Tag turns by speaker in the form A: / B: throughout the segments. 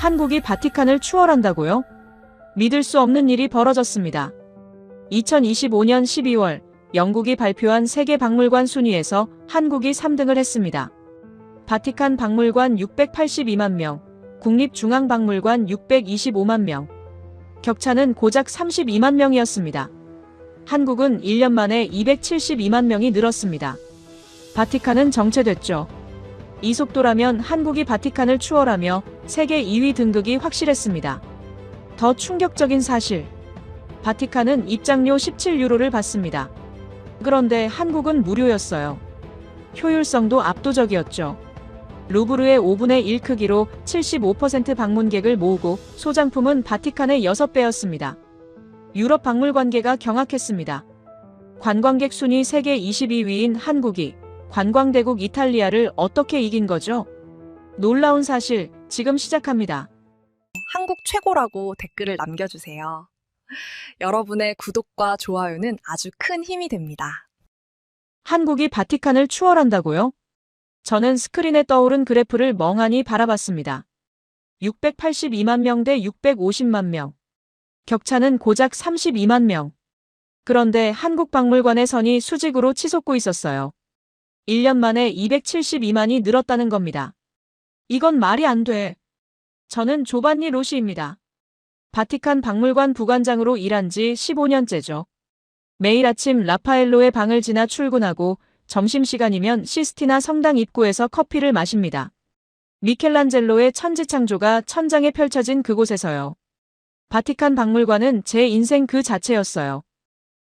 A: 한국이 바티칸을 추월한다고요? 믿을 수 없는 일이 벌어졌습니다. 2025년 12월 영국이 발표한 세계 박물관 순위에서 한국이 3등을 했습니다. 바티칸 박물관 682만 명, 국립중앙박물관 625만 명. 격차는 고작 32만 명이었습니다. 한국은 1년 만에 272만 명이 늘었습니다. 바티칸은 정체됐죠. 이 속도라면 한국이 바티칸을 추월하며 세계 2위 등극이 확실했습니다. 더 충격적인 사실. 바티칸은 입장료 17유로를 받습니다. 그런데 한국은 무료였어요. 효율성도 압도적이었죠. 루브르의 5분의 1 크기로 75% 방문객을 모으고 소장품은 바티칸의 6배였습니다. 유럽 박물관계가 경악했습니다. 관광객 순위 세계 22위인 한국이 관광대국 이탈리아를 어떻게 이긴 거죠? 놀라운 사실, 지금 시작합니다.
B: 한국 최고라고 댓글을 남겨주세요. 여러분의 구독과 좋아요는 아주 큰 힘이 됩니다.
A: 한국이 바티칸을 추월한다고요? 저는 스크린에 떠오른 그래프를 멍하니 바라봤습니다. 682만 명 대 650만 명. 격차는 고작 32만 명. 그런데 한국박물관의 선이 수직으로 치솟고 있었어요. 1년 만에 272만이 늘었다는 겁니다. 이건 말이 안 돼. 저는 조반니 로시입니다. 바티칸 박물관 부관장으로 일한 지 15년째죠. 매일 아침 라파엘로의 방을 지나 출근하고 점심시간이면 시스티나 성당 입구에서 커피를 마십니다. 미켈란젤로의 천지창조가 천장에 펼쳐진 그곳에서요. 바티칸 박물관은 제 인생 그 자체였어요.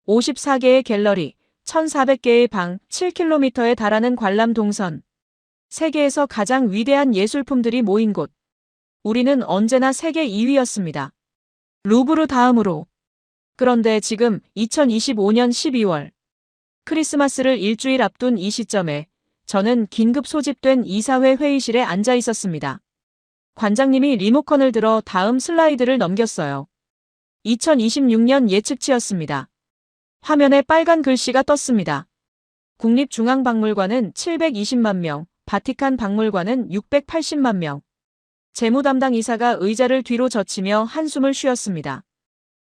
A: 54개의 갤러리, 1,400개의 방, 7km에 달하는 관람 동선. 세계에서 가장 위대한 예술품들이 모인 곳. 우리는 언제나 세계 2위였습니다. 루브르 다음으로. 그런데 지금 2025년 12월. 크리스마스를 일주일 앞둔 이 시점에 저는 긴급 소집된 이사회 회의실에 앉아 있었습니다. 관장님이 리모컨을 들어 다음 슬라이드를 넘겼어요. 2026년 예측치였습니다. 화면에 빨간 글씨가 떴습니다. 국립중앙박물관은 720만 명, 바티칸 박물관은 680만 명. 재무담당 이사가 의자를 뒤로 젖히며 한숨을 쉬었습니다.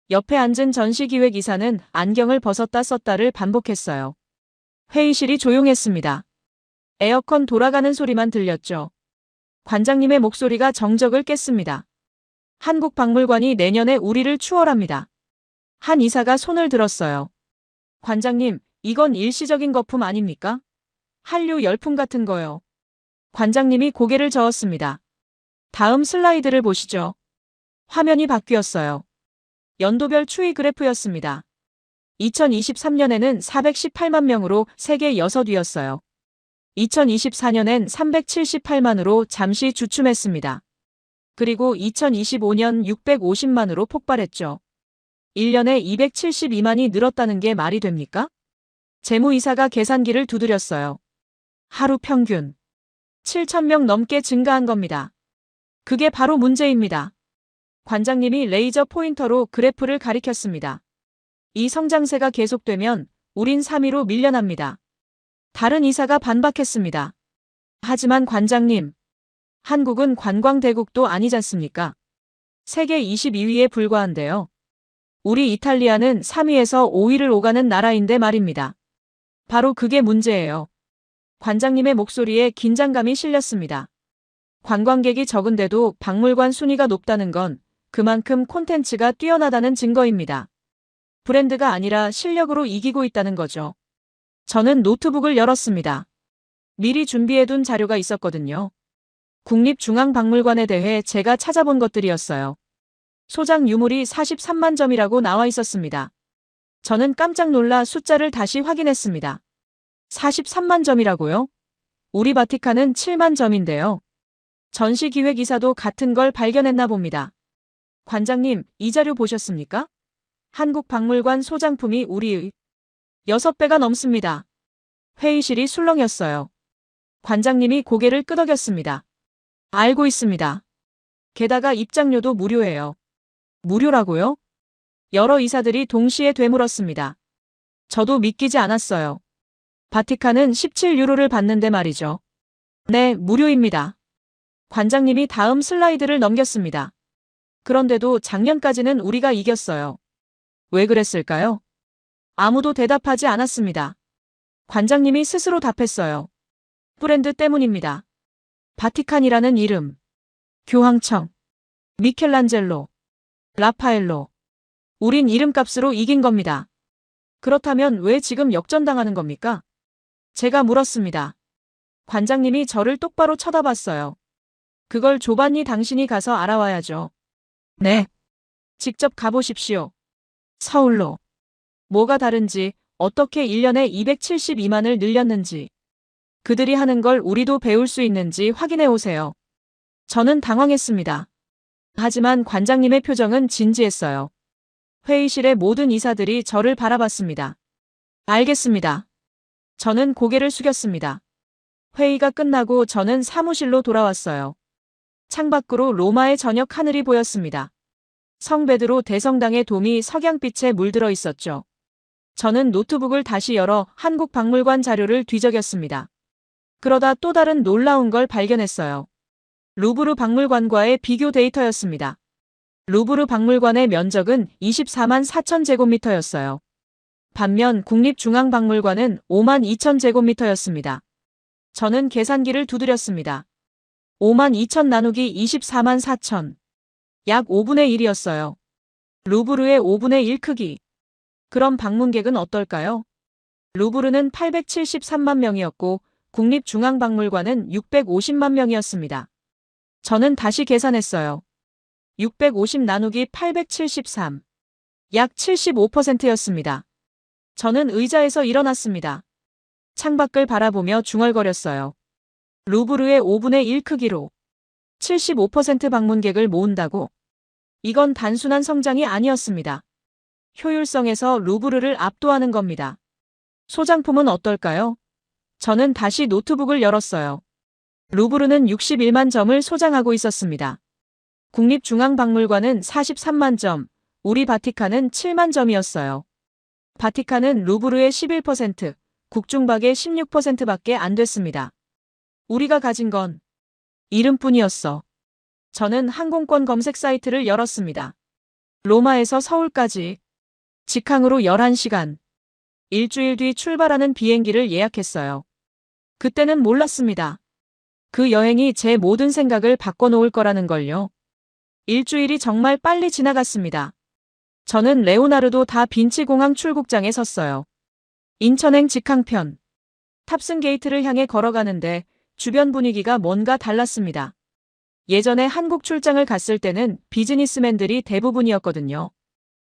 A: 옆에 앉은 전시기획이사는 안경을 벗었다 썼다를 반복했어요. 회의실이 조용했습니다. 에어컨 돌아가는 소리만 들렸죠. 관장님의 목소리가 정적을 깼습니다. 한국박물관이 내년에 우리를 추월합니다. 한 이사가 손을 들었어요. 관장님, 이건 일시적인 거품 아닙니까? 한류 열풍 같은 거요. 관장님이 고개를 저었습니다. 다음 슬라이드를 보시죠. 화면이 바뀌었어요. 연도별 추이 그래프였습니다. 2023년에는 418만 명으로 세계 6위였어요. 2024년엔 378만으로 잠시 주춤했습니다. 그리고 2025년 650만으로 폭발했죠. 1년에 272만이 늘었다는 게 말이 됩니까? 재무이사가 계산기를 두드렸어요. 하루 평균 7,000명 넘게 증가한 겁니다. 그게 바로 문제입니다. 관장님이 레이저 포인터로 그래프를 가리켰습니다. 이 성장세가 계속되면 우린 3위로 밀려납니다. 다른 이사가 반박했습니다. 하지만 관장님, 한국은 관광대국도 아니잖습니까? 세계 22위에 불과한데요. 우리 이탈리아는 3위에서 5위를 오가는 나라인데 말입니다. 바로 그게 문제예요. 관장님의 목소리에 긴장감이 실렸습니다. 관광객이 적은데도 박물관 순위가 높다는 건 그만큼 콘텐츠가 뛰어나다는 증거입니다. 브랜드가 아니라 실력으로 이기고 있다는 거죠. 저는 노트북을 열었습니다. 미리 준비해둔 자료가 있었거든요. 국립중앙박물관에 대해 제가 찾아본 것들이었어요. 소장 유물이 43만 점이라고 나와 있었습니다. 저는 깜짝 놀라 숫자를 다시 확인했습니다. 43만 점이라고요? 우리 바티칸은 7만 점인데요. 전시기획이사도 같은 걸 발견했나 봅니다. 관장님, 이 자료 보셨습니까? 한국박물관 소장품이 우리의 6배가 넘습니다. 회의실이 술렁였어요. 관장님이 고개를 끄덕였습니다. 알고 있습니다. 게다가 입장료도 무료예요. 무료라고요? 여러 이사들이 동시에 되물었습니다. 저도 믿기지 않았어요. 바티칸은 17유로를 받는데 말이죠. 네, 무료입니다. 관장님이 다음 슬라이드를 넘겼습니다. 그런데도 작년까지는 우리가 이겼어요. 왜 그랬을까요? 아무도 대답하지 않았습니다. 관장님이 스스로 답했어요. 브랜드 때문입니다. 바티칸이라는 이름, 교황청, 미켈란젤로, 라파엘로. 우린 이름값으로 이긴 겁니다. 그렇다면 왜 지금 역전당하는 겁니까? 제가 물었습니다. 관장님이 저를 똑바로 쳐다봤어요. 그걸 조반니 당신이 가서 알아와야죠. 네. 직접 가보십시오. 서울로. 뭐가 다른지, 어떻게 1년에 272만을 늘렸는지, 그들이 하는 걸 우리도 배울 수 있는지 확인해 오세요. 저는 당황했습니다. 하지만 관장님의 표정은 진지했어요. 회의실의 모든 이사들이 저를 바라봤습니다. 알겠습니다. 저는 고개를 숙였습니다. 회의가 끝나고 저는 사무실로 돌아왔어요. 창밖으로 로마의 저녁 하늘이 보였습니다. 성 베드로 대성당의 돔이 석양빛에 물들어 있었죠. 저는 노트북을 다시 열어 한국박물관 자료를 뒤적였습니다. 그러다 또 다른 놀라운 걸 발견했어요. 루브르 박물관과의 비교 데이터였습니다. 루브르 박물관의 면적은 24만 4천 제곱미터였어요. 반면 국립중앙박물관은 5만 2천 제곱미터였습니다. 저는 계산기를 두드렸습니다. 5만 2천 나누기 24만 4천. 약 5분의 1이었어요. 루브르의 5분의 1 크기. 그럼 방문객은 어떨까요? 루브르는 873만 명이었고 국립중앙박물관은 650만 명이었습니다. 저는 다시 계산했어요. 650 나누기 873. 약 75%였습니다. 저는 의자에서 일어났습니다. 창밖을 바라보며 중얼거렸어요. 루브르의 5분의 1 크기로 75% 방문객을 모은다고? 이건 단순한 성장이 아니었습니다. 효율성에서 루브르를 압도하는 겁니다. 소장품은 어떨까요? 저는 다시 노트북을 열었어요. 루브르는 61만 점을 소장하고 있었습니다. 국립중앙박물관은 43만 점, 우리 바티칸은 7만 점이었어요. 바티칸은 루브르의 11%, 국중박의 16%밖에 안 됐습니다. 우리가 가진 건 이름뿐이었어. 저는 항공권 검색 사이트를 열었습니다. 로마에서 서울까지 직항으로 11시간. 일주일 뒤 출발하는 비행기를 예약했어요. 그때는 몰랐습니다. 그 여행이 제 모든 생각을 바꿔놓을 거라는 걸요. 일주일이 정말 빨리 지나갔습니다. 저는 레오나르도 다 빈치 공항 출국장에 섰어요. 인천행 직항편. 탑승 게이트를 향해 걸어가는데 주변 분위기가 뭔가 달랐습니다. 예전에 한국 출장을 갔을 때는 비즈니스맨들이 대부분이었거든요.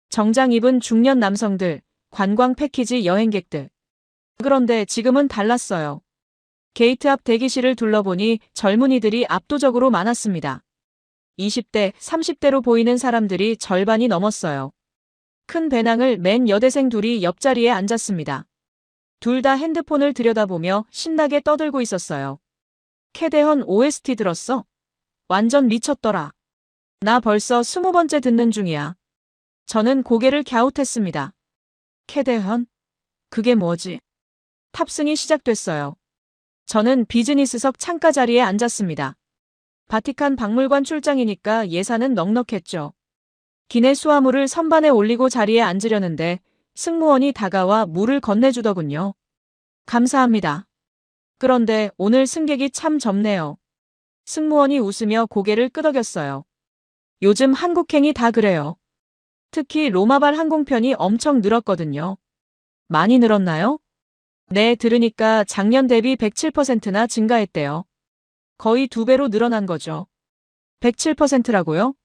A: 정장 입은 중년 남성들, 관광 패키지 여행객들. 그런데 지금은 달랐어요. 게이트 앞 대기실을 둘러보니 젊은이들이 압도적으로 많았습니다. 20대, 30대로 보이는 사람들이 절반이 넘었어요. 큰 배낭을 맨 여대생 둘이 옆자리에 앉았습니다. 둘 다 핸드폰을 들여다보며 신나게 떠들고 있었어요. 캐대헌 OST 들었어? 완전 미쳤더라. 나 벌써 20번째 듣는 중이야. 저는 고개를 갸웃했습니다. 캐대헌? 그게 뭐지? 탑승이 시작됐어요. 저는 비즈니스석 창가 자리에 앉았습니다. 바티칸 박물관 출장이니까 예산은 넉넉했죠. 기내 수화물을 선반에 올리고 자리에 앉으려는데 승무원이 다가와 물을 건네주더군요. 감사합니다. 그런데 오늘 승객이 참 적네요. 승무원이 웃으며 고개를 끄덕였어요. 요즘 한국행이 다 그래요. 특히 로마발 항공편이 엄청 늘었거든요. 많이 늘었나요? 네, 들으니까 작년 대비 107%나 증가했대요. 거의 2배로 늘어난 거죠. 107%라고요?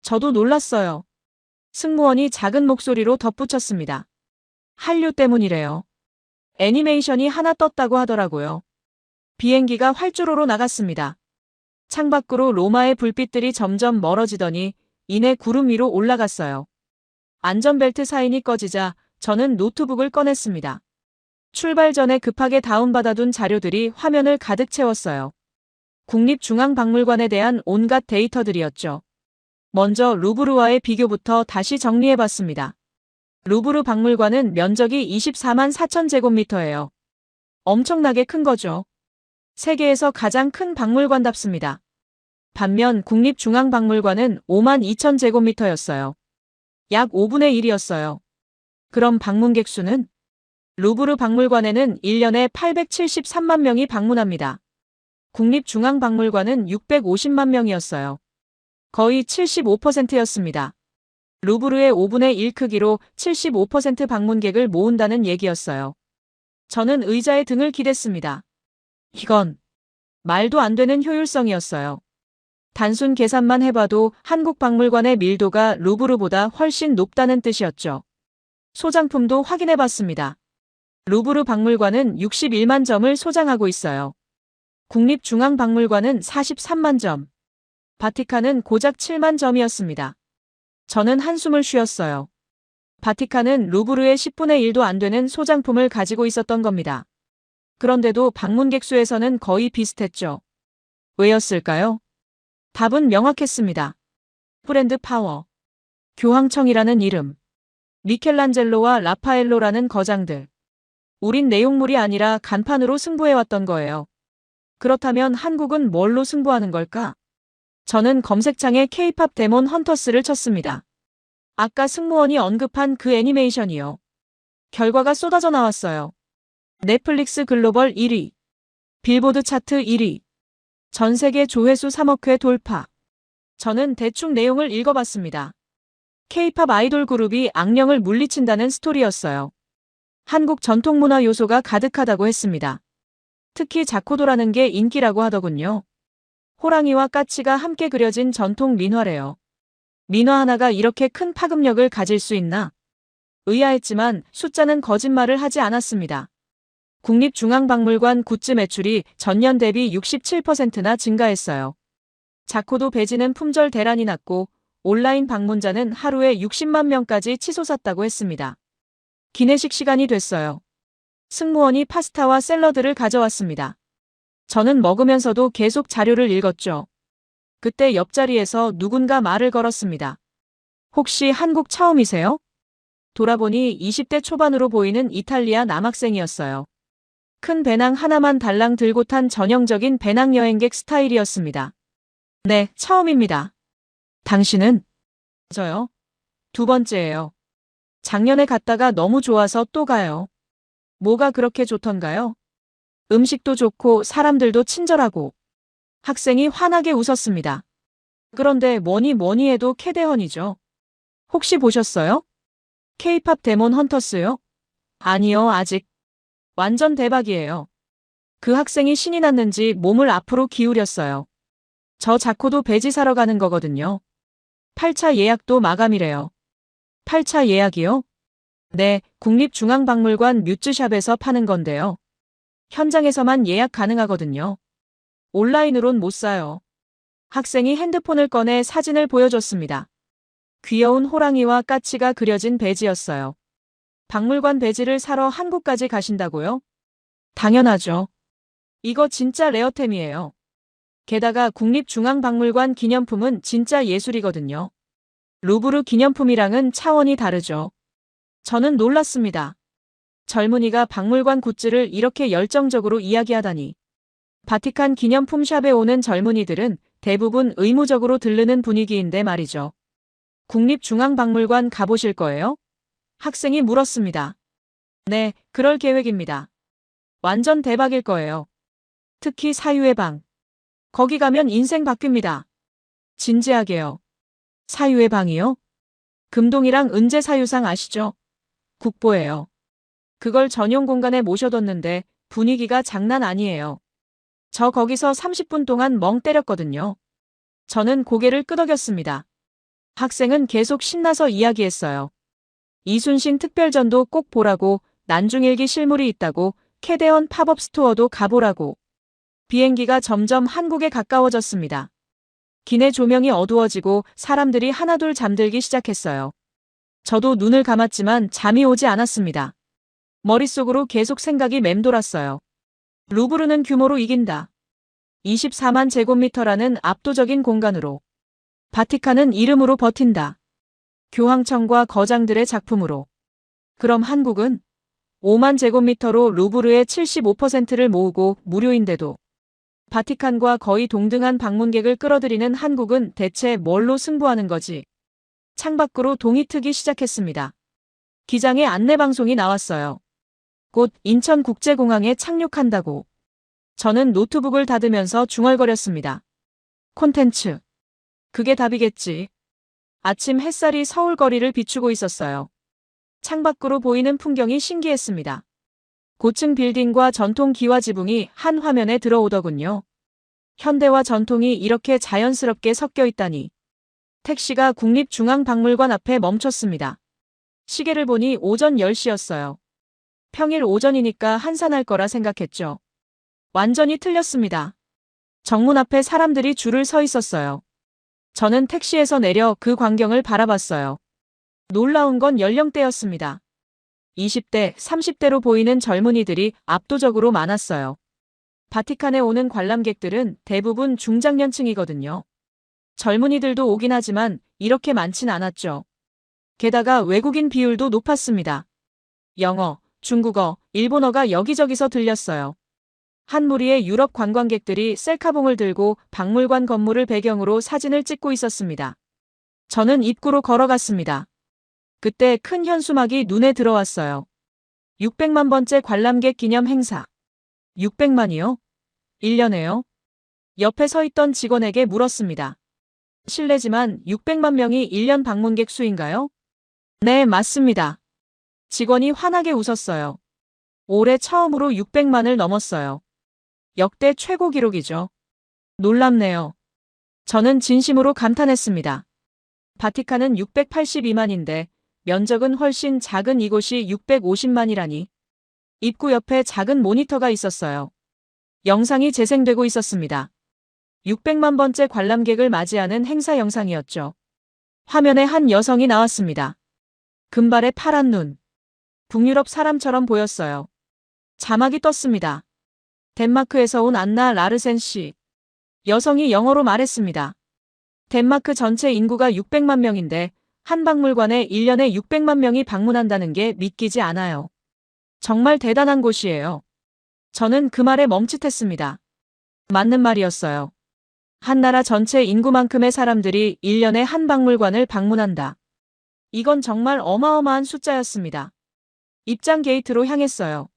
A: 저도 놀랐어요. 승무원이 작은 목소리로 덧붙였습니다. 한류 때문이래요. 애니메이션이 하나 떴다고 하더라고요. 비행기가 활주로로 나갔습니다. 창밖으로 로마의 불빛들이 점점 멀어지더니 이내 구름 위로 올라갔어요. 안전벨트 사인이 꺼지자 저는 노트북을 꺼냈습니다. 출발 전에 급하게 다운받아둔 자료들이 화면을 가득 채웠어요. 국립중앙박물관에 대한 온갖 데이터들이었죠. 먼저 루브르와의 비교부터 다시 정리해봤습니다. 루브르 박물관은 면적이 24만 4천 제곱미터예요. 엄청나게 큰 거죠. 세계에서 가장 큰 박물관답습니다. 반면 국립중앙박물관은 5만 2천 제곱미터였어요. 약 5분의 1이었어요. 그럼 방문객 수는? 루브르 박물관에는 1년에 873만 명이 방문합니다. 국립중앙박물관은 650만 명이었어요. 거의 75%였습니다. 루브르의 5분의 1 크기로 75% 방문객을 모은다는 얘기였어요. 저는 의자에 등을 기댔습니다. 이건 말도 안 되는 효율성이었어요. 단순 계산만 해봐도 한국 박물관의 밀도가 루브르보다 훨씬 높다는 뜻이었죠. 소장품도 확인해봤습니다. 루브르 박물관은 61만 점을 소장하고 있어요. 국립중앙박물관은 43만 점, 바티칸은 고작 7만 점이었습니다. 저는 한숨을 쉬었어요. 바티칸은 루브르의 10분의 1도 안 되는 소장품을 가지고 있었던 겁니다. 그런데도 방문객 수에서는 거의 비슷했죠. 왜였을까요? 답은 명확했습니다. 브랜드 파워. 교황청이라는 이름. 미켈란젤로와 라파엘로라는 거장들. 우린 내용물이 아니라 간판으로 승부해왔던 거예요. 그렇다면 한국은 뭘로 승부하는 걸까? 저는 검색창에 K-팝 데몬 헌터스를 쳤습니다. 아까 승무원이 언급한 그 애니메이션이요. 결과가 쏟아져 나왔어요. 넷플릭스 글로벌 1위. 빌보드 차트 1위. 전 세계 조회수 3억 회 돌파. 저는 대충 내용을 읽어봤습니다. K-팝 아이돌 그룹이 악령을 물리친다는 스토리였어요. 한국 전통문화 요소가 가득하다고 했습니다. 특히 자코도라는 게 인기라고 하더군요. 호랑이와 까치가 함께 그려진 전통 민화래요. 민화 하나가 이렇게 큰 파급력을 가질 수 있나? 의아했지만 숫자는 거짓말을 하지 않았습니다. 국립중앙박물관 굿즈 매출이 전년 대비 67%나 증가했어요. 자코도 배지는 품절 대란이 났고 온라인 방문자는 하루에 60만 명까지 치솟았다고 했습니다. 기내식 시간이 됐어요. 승무원이 파스타와 샐러드를 가져왔습니다. 저는 먹으면서도 계속 자료를 읽었죠. 그때 옆자리에서 누군가 말을 걸었습니다. 혹시 한국 처음이세요? 돌아보니 20대 초반으로 보이는 이탈리아 남학생이었어요. 큰 배낭 하나만 달랑 들고 탄 전형적인 배낭여행객 스타일이었습니다. 네, 처음입니다. 당신은? 저요? 두 번째예요. 작년에 갔다가 너무 좋아서 또 가요. 뭐가 그렇게 좋던가요? 음식도 좋고 사람들도 친절하고. 학생이 환하게 웃었습니다. 그런데 뭐니 해도 캐대헌이죠. 혹시 보셨어요? K-팝 데몬 헌터스요? 아니요, 아직. 완전 대박이에요. 그 학생이 신이 났는지 몸을 앞으로 기울였어요. 저 자코도 배지 사러 가는 거거든요. 8차 예약도 마감이래요. 8차 예약이요? 네, 국립중앙박물관 뮤즈샵에서 파는 건데요. 현장에서만 예약 가능하거든요. 온라인으론 못 사요. 학생이 핸드폰을 꺼내 사진을 보여줬습니다. 귀여운 호랑이와 까치가 그려진 배지였어요. 박물관 배지를 사러 한국까지 가신다고요? 당연하죠. 이거 진짜 레어템이에요. 게다가 국립중앙박물관 기념품은 진짜 예술이거든요. 루브르 기념품이랑은 차원이 다르죠. 저는 놀랐습니다. 젊은이가 박물관 굿즈를 이렇게 열정적으로 이야기하다니. 바티칸 기념품 샵에 오는 젊은이들은 대부분 의무적으로 들르는 분위기인데 말이죠. 국립중앙박물관 가보실 거예요? 학생이 물었습니다. 네, 그럴 계획입니다. 완전 대박일 거예요. 특히 사유의 방. 거기 가면 인생 바뀝니다. 진지하게요. 사유의 방이요? 금동이랑 은재 사유상 아시죠? 국보예요. 그걸 전용 공간에 모셔뒀는데 분위기가 장난 아니에요. 저 거기서 30분 동안 멍 때렸거든요. 저는 고개를 끄덕였습니다. 학생은 계속 신나서 이야기했어요. 이순신 특별전도 꼭 보라고, 난중일기 실물이 있다고, 캐대헌 팝업 스토어도 가보라고. 비행기가 점점 한국에 가까워졌습니다. 기내 조명이 어두워지고 사람들이 하나둘 잠들기 시작했어요. 저도 눈을 감았지만 잠이 오지 않았습니다. 머릿속으로 계속 생각이 맴돌았어요. 루브르는 규모로 이긴다. 24만 제곱미터라는 압도적인 공간으로. 바티칸은 이름으로 버틴다. 교황청과 거장들의 작품으로. 그럼 한국은? 5만 제곱미터로 루브르의 75%를 모으고 무료인데도. 바티칸과 거의 동등한 방문객을 끌어들이는 한국은 대체 뭘로 승부하는 거지? 창밖으로 동이 트기 시작했습니다. 기장의 안내방송이 나왔어요. 곧 인천국제공항에 착륙한다고. 저는 노트북을 닫으면서 중얼거렸습니다. 콘텐츠. 그게 답이겠지. 아침 햇살이 서울 거리를 비추고 있었어요. 창밖으로 보이는 풍경이 신기했습니다. 고층 빌딩과 전통 기와 지붕이 한 화면에 들어오더군요. 현대와 전통이 이렇게 자연스럽게 섞여 있다니. 택시가 국립중앙박물관 앞에 멈췄습니다. 시계를 보니 오전 10시였어요. 평일 오전이니까 한산할 거라 생각했죠. 완전히 틀렸습니다. 정문 앞에 사람들이 줄을 서 있었어요. 저는 택시에서 내려 그 광경을 바라봤어요. 놀라운 건 연령대였습니다. 20대, 30대로 보이는 젊은이들이 압도적으로 많았어요. 바티칸에 오는 관람객들은 대부분 중장년층이거든요. 젊은이들도 오긴 하지만 이렇게 많진 않았죠. 게다가 외국인 비율도 높았습니다. 영어, 중국어, 일본어가 여기저기서 들렸어요. 한 무리의 유럽 관광객들이 셀카봉을 들고 박물관 건물을 배경으로 사진을 찍고 있었습니다. 저는 입구로 걸어갔습니다. 그때 큰 현수막이 눈에 들어왔어요. 600만 번째 관람객 기념 행사. 600만이요? 1년에요? 옆에 서 있던 직원에게 물었습니다. 실례지만 600만 명이 1년 방문객 수인가요? 네, 맞습니다. 직원이 환하게 웃었어요. 올해 처음으로 600만을 넘었어요. 역대 최고 기록이죠. 놀랍네요. 저는 진심으로 감탄했습니다. 바티칸은 682만인데 면적은 훨씬 작은 이곳이 650만이라니. 입구 옆에 작은 모니터가 있었어요. 영상이 재생되고 있었습니다. 600만 번째 관람객을 맞이하는 행사 영상이었죠. 화면에 한 여성이 나왔습니다. 금발의 파란 눈. 북유럽 사람처럼 보였어요. 자막이 떴습니다. 덴마크에서 온 안나 라르센 씨. 여성이 영어로 말했습니다. 덴마크 전체 인구가 600만 명인데 한 박물관에 1년에 600만 명이 방문한다는 게 믿기지 않아요. 정말 대단한 곳이에요. 저는 그 말에 멈칫했습니다. 맞는 말이었어요. 한 나라 전체 인구만큼의 사람들이 1년에 한 박물관을 방문한다. 이건 정말 어마어마한 숫자였습니다. 입장 게이트로 향했어요.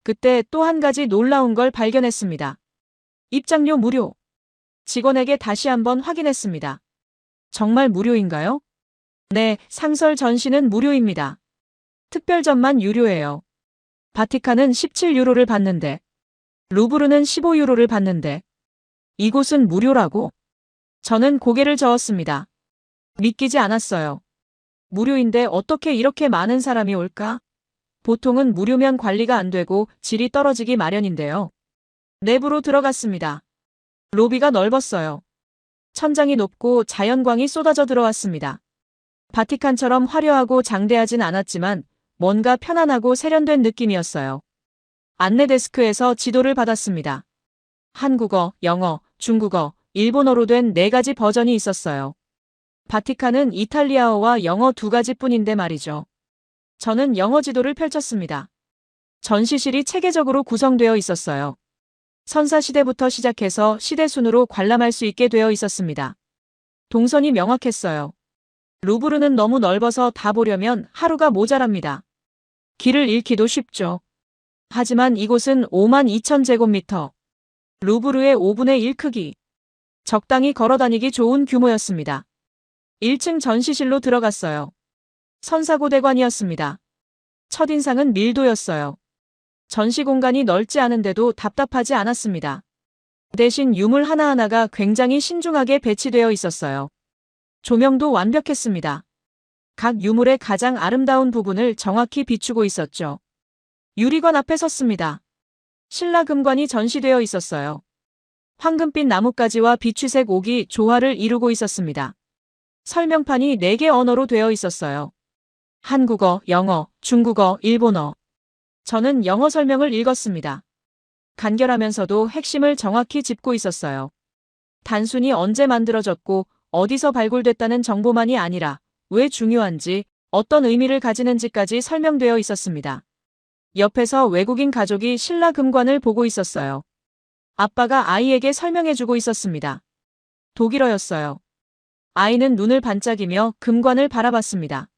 A: 그때 또 한 가지 놀라운 걸 발견했습니다. 입장료 무료. 직원에게 다시 한번 확인했습니다. 정말 무료인가요? 네, 상설 전시는 무료입니다. 특별전만 유료예요. 바티칸은 17유로를 받는데, 루브르는 15유로를 받는데, 이곳은 무료라고? 저는 고개를 저었습니다. 믿기지 않았어요. 무료인데 어떻게 이렇게 많은 사람이 올까? 보통은 무료면 관리가 안 되고 질이 떨어지기 마련인데요. 내부로 들어갔습니다. 로비가 넓었어요. 천장이 높고 자연광이 쏟아져 들어왔습니다. 바티칸처럼 화려하고 장대하진 않았지만 뭔가 편안하고 세련된 느낌이었어요. 안내 데스크에서 지도를 받았습니다. 한국어, 영어, 중국어, 일본어로 된 4가지 버전이 있었어요. 바티칸은 이탈리아어와 영어 2가지뿐인데 말이죠. 저는 영어 지도를 펼쳤습니다. 전시실이 체계적으로 구성되어 있었어요. 선사시대부터 시작해서 시대순으로 관람할 수 있게 되어 있었습니다. 동선이 명확했어요. 루브르는 너무 넓어서 다 보려면 하루가 모자랍니다. 길을 잃기도 쉽죠. 하지만 이곳은 5만 2천 제곱미터. 루브르의 5분의 1 크기. 적당히 걸어다니기 좋은 규모였습니다. 1층 전시실로 들어갔어요. 선사고대관이었습니다. 첫인상은 밀도였어요. 전시 공간이 넓지 않은데도 답답하지 않았습니다. 대신 유물 하나하나가 굉장히 신중하게 배치되어 있었어요. 조명도 완벽했습니다. 각 유물의 가장 아름다운 부분을 정확히 비추고 있었죠. 유리관 앞에 섰습니다. 신라금관이 전시되어 있었어요. 황금빛 나뭇가지와 비추색 옥이 조화를 이루고 있었습니다. 설명판이 4개 언어로 되어 있었어요. 한국어, 영어, 중국어, 일본어. 저는 영어 설명을 읽었습니다. 간결하면서도 핵심을 정확히 짚고 있었어요. 단순히 언제 만들어졌고 어디서 발굴됐다는 정보만이 아니라 왜 중요한지, 어떤 의미를 가지는지까지 설명되어 있었습니다. 옆에서 외국인 가족이 신라금관을 보고 있었어요. 아빠가 아이에게 설명해주고 있었습니다. 독일어였어요. 아이는 눈을 반짝이며 금관을 바라봤습니다.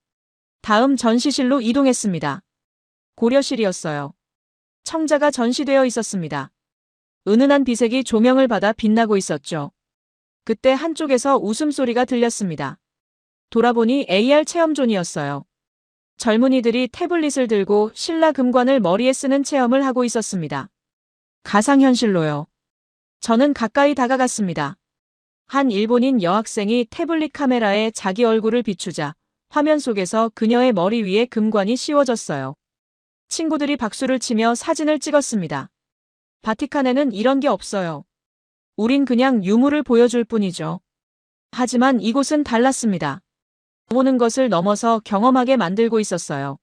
A: 다음 전시실로 이동했습니다. 고려실이었어요. 청자가 전시되어 있었습니다. 은은한 비색이 조명을 받아 빛나고 있었죠. 그때 한쪽에서 웃음소리가 들렸습니다. 돌아보니 AR 체험존이었어요. 젊은이들이 태블릿을 들고 신라 금관을 머리에 쓰는 체험을 하고 있었습니다. 가상현실로요. 저는 가까이 다가갔습니다. 한 일본인 여학생이 태블릿 카메라에 자기 얼굴을 비추자 화면 속에서 그녀의 머리 위에 금관이 씌워졌어요. 친구들이 박수를 치며 사진을 찍었습니다. 바티칸에는 이런 게 없어요. 우린 그냥 유물을 보여줄 뿐이죠. 하지만 이곳은 달랐습니다. 보는 것을 넘어서 경험하게 만들고 있었어요.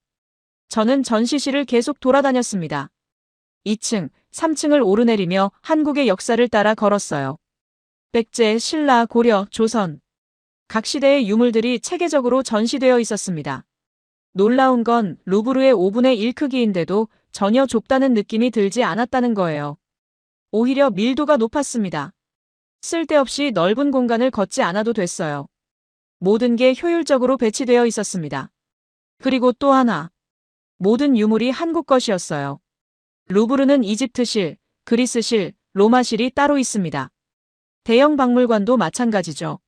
A: 저는 전시실을 계속 돌아다녔습니다. 2층, 3층을 오르내리며 한국의 역사를 따라 걸었어요. 백제, 신라, 고려, 조선. 각 시대의 유물들이 체계적으로 전시되어 있었습니다. 놀라운 건 루브르의 5분의 1 크기인데도 전혀 좁다는 느낌이 들지 않았다는 거예요. 오히려 밀도가 높았습니다. 쓸데없이 넓은 공간을 걷지 않아도 됐어요. 모든 게 효율적으로 배치되어 있었습니다. 그리고 또 하나. 모든 유물이 한국 것이었어요. 루브르는 이집트실, 그리스실, 로마실이 따로 있습니다. 대형 박물관도 마찬가지죠.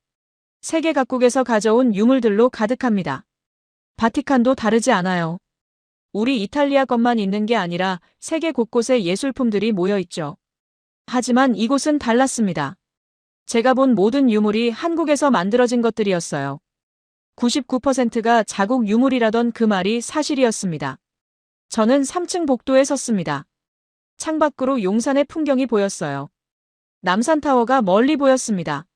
A: 세계 각국에서 가져온 유물들로 가득합니다. 바티칸도 다르지 않아요. 우리 이탈리아 것만 있는 게 아니라 세계 곳곳에 예술품들이 모여 있죠. 하지만 이곳은 달랐습니다. 제가 본 모든 유물이 한국에서 만들어진 것들이었어요. 99%가 자국 유물이라던 그 말이 사실이었습니다. 저는 3층 복도에 섰습니다. 창밖으로 용산의 풍경이 보였어요. 남산타워가 멀리 보였습니다.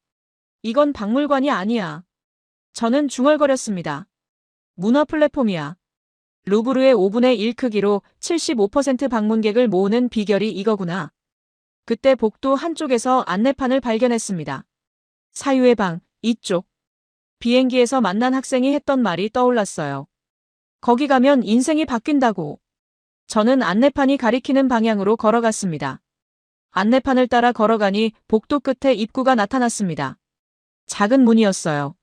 A: 이건 박물관이 아니야. 저는 중얼거렸습니다. 문화 플랫폼이야. 루브르의 5분의 1 크기로 75% 방문객을 모으는 비결이 이거구나. 그때 복도 한쪽에서 안내판을 발견했습니다. 사유의 방, 이쪽. 비행기에서 만난 학생이 했던 말이 떠올랐어요. 거기 가면 인생이 바뀐다고. 저는 안내판이 가리키는 방향으로 걸어갔습니다. 안내판을 따라 걸어가니 복도 끝에 입구가 나타났습니다. 작은 문이었어요.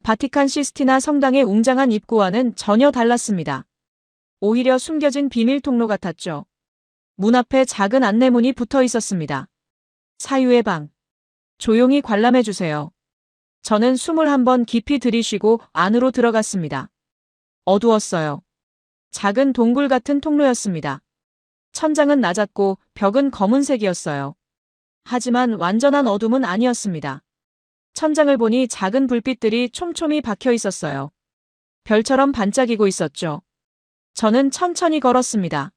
A: 바티칸 시스티나 성당의 웅장한 입구와는 전혀 달랐습니다. 오히려 숨겨진 비밀 통로 같았죠. 문 앞에 작은 안내문이 붙어 있었습니다. 사유의 방. 조용히 관람해주세요. 저는 숨을 한번 깊이 들이쉬고 안으로 들어갔습니다. 어두웠어요. 작은 동굴 같은 통로였습니다. 천장은 낮았고 벽은 검은색이었어요. 하지만 완전한 어둠은 아니었습니다. 천장을 보니 작은 불빛들이 촘촘히 박혀 있었어요. 별처럼 반짝이고 있었죠. 저는 천천히 걸었습니다.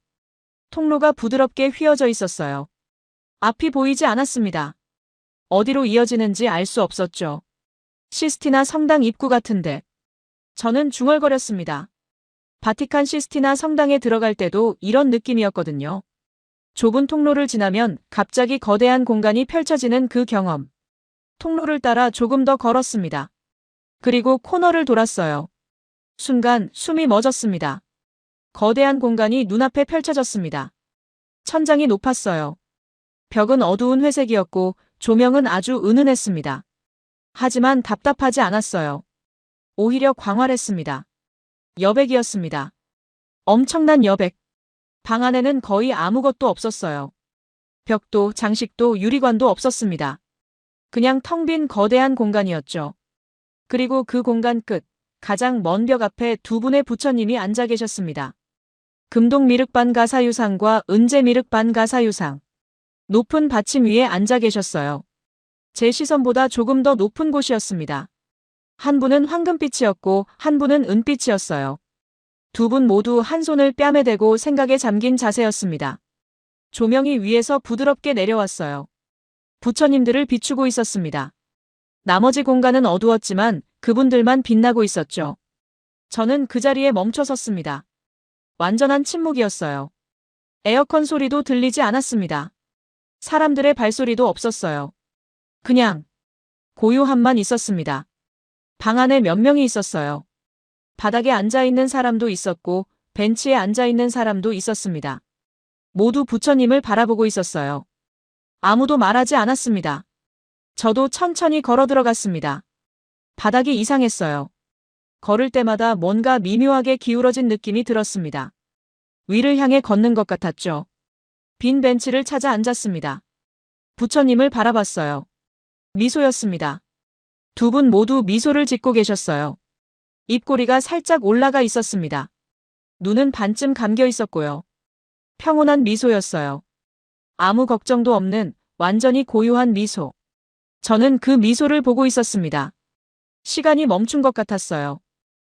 A: 통로가 부드럽게 휘어져 있었어요. 앞이 보이지 않았습니다. 어디로 이어지는지 알 수 없었죠. 시스티나 성당 입구 같은데. 저는 중얼거렸습니다. 바티칸 시스티나 성당에 들어갈 때도 이런 느낌이었거든요. 좁은 통로를 지나면 갑자기 거대한 공간이 펼쳐지는 그 경험. 통로를 따라 조금 더 걸었습니다. 그리고 코너를 돌았어요. 순간 숨이 멎었습니다. 거대한 공간이 눈앞에 펼쳐졌습니다. 천장이 높았어요. 벽은 어두운 회색이었고 조명은 아주 은은했습니다. 하지만 답답하지 않았어요. 오히려 광활했습니다. 여백이었습니다. 엄청난 여백. 방 안에는 거의 아무것도 없었어요. 벽도 장식도 유리관도 없었습니다. 그냥 텅 빈 거대한 공간이었죠. 그리고 그 공간 끝, 가장 먼 벽 앞에 두 분의 부처님이 앉아 계셨습니다. 금동 미륵반 가사유상과 은재 미륵반 가사유상. 높은 받침 위에 앉아 계셨어요. 제 시선보다 조금 더 높은 곳이었습니다. 한 분은 황금빛이었고 한 분은 은빛이었어요. 두 분 모두 한 손을 뺨에 대고 생각에 잠긴 자세였습니다. 조명이 위에서 부드럽게 내려왔어요. 부처님들을 비추고 있었습니다. 나머지 공간은 어두웠지만 그분들만 빛나고 있었죠. 저는 그 자리에 멈춰 섰습니다. 완전한 침묵이었어요. 에어컨 소리도 들리지 않았습니다. 사람들의 발소리도 없었어요. 그냥 고요함만 있었습니다. 방 안에 몇 명이 있었어요. 바닥에 앉아있는 사람도 있었고 벤치에 앉아있는 사람도 있었습니다. 모두 부처님을 바라보고 있었어요. 아무도 말하지 않았습니다. 저도 천천히 걸어 들어갔습니다. 바닥이 이상했어요. 걸을 때마다 뭔가 미묘하게 기울어진 느낌이 들었습니다. 위를 향해 걷는 것 같았죠. 빈 벤치를 찾아 앉았습니다. 부처님을 바라봤어요. 미소였습니다. 두 분 모두 미소를 짓고 계셨어요. 입꼬리가 살짝 올라가 있었습니다. 눈은 반쯤 감겨 있었고요. 평온한 미소였어요. 아무 걱정도 없는 완전히 고요한 미소. 저는 그 미소를 보고 있었습니다. 시간이 멈춘 것 같았어요.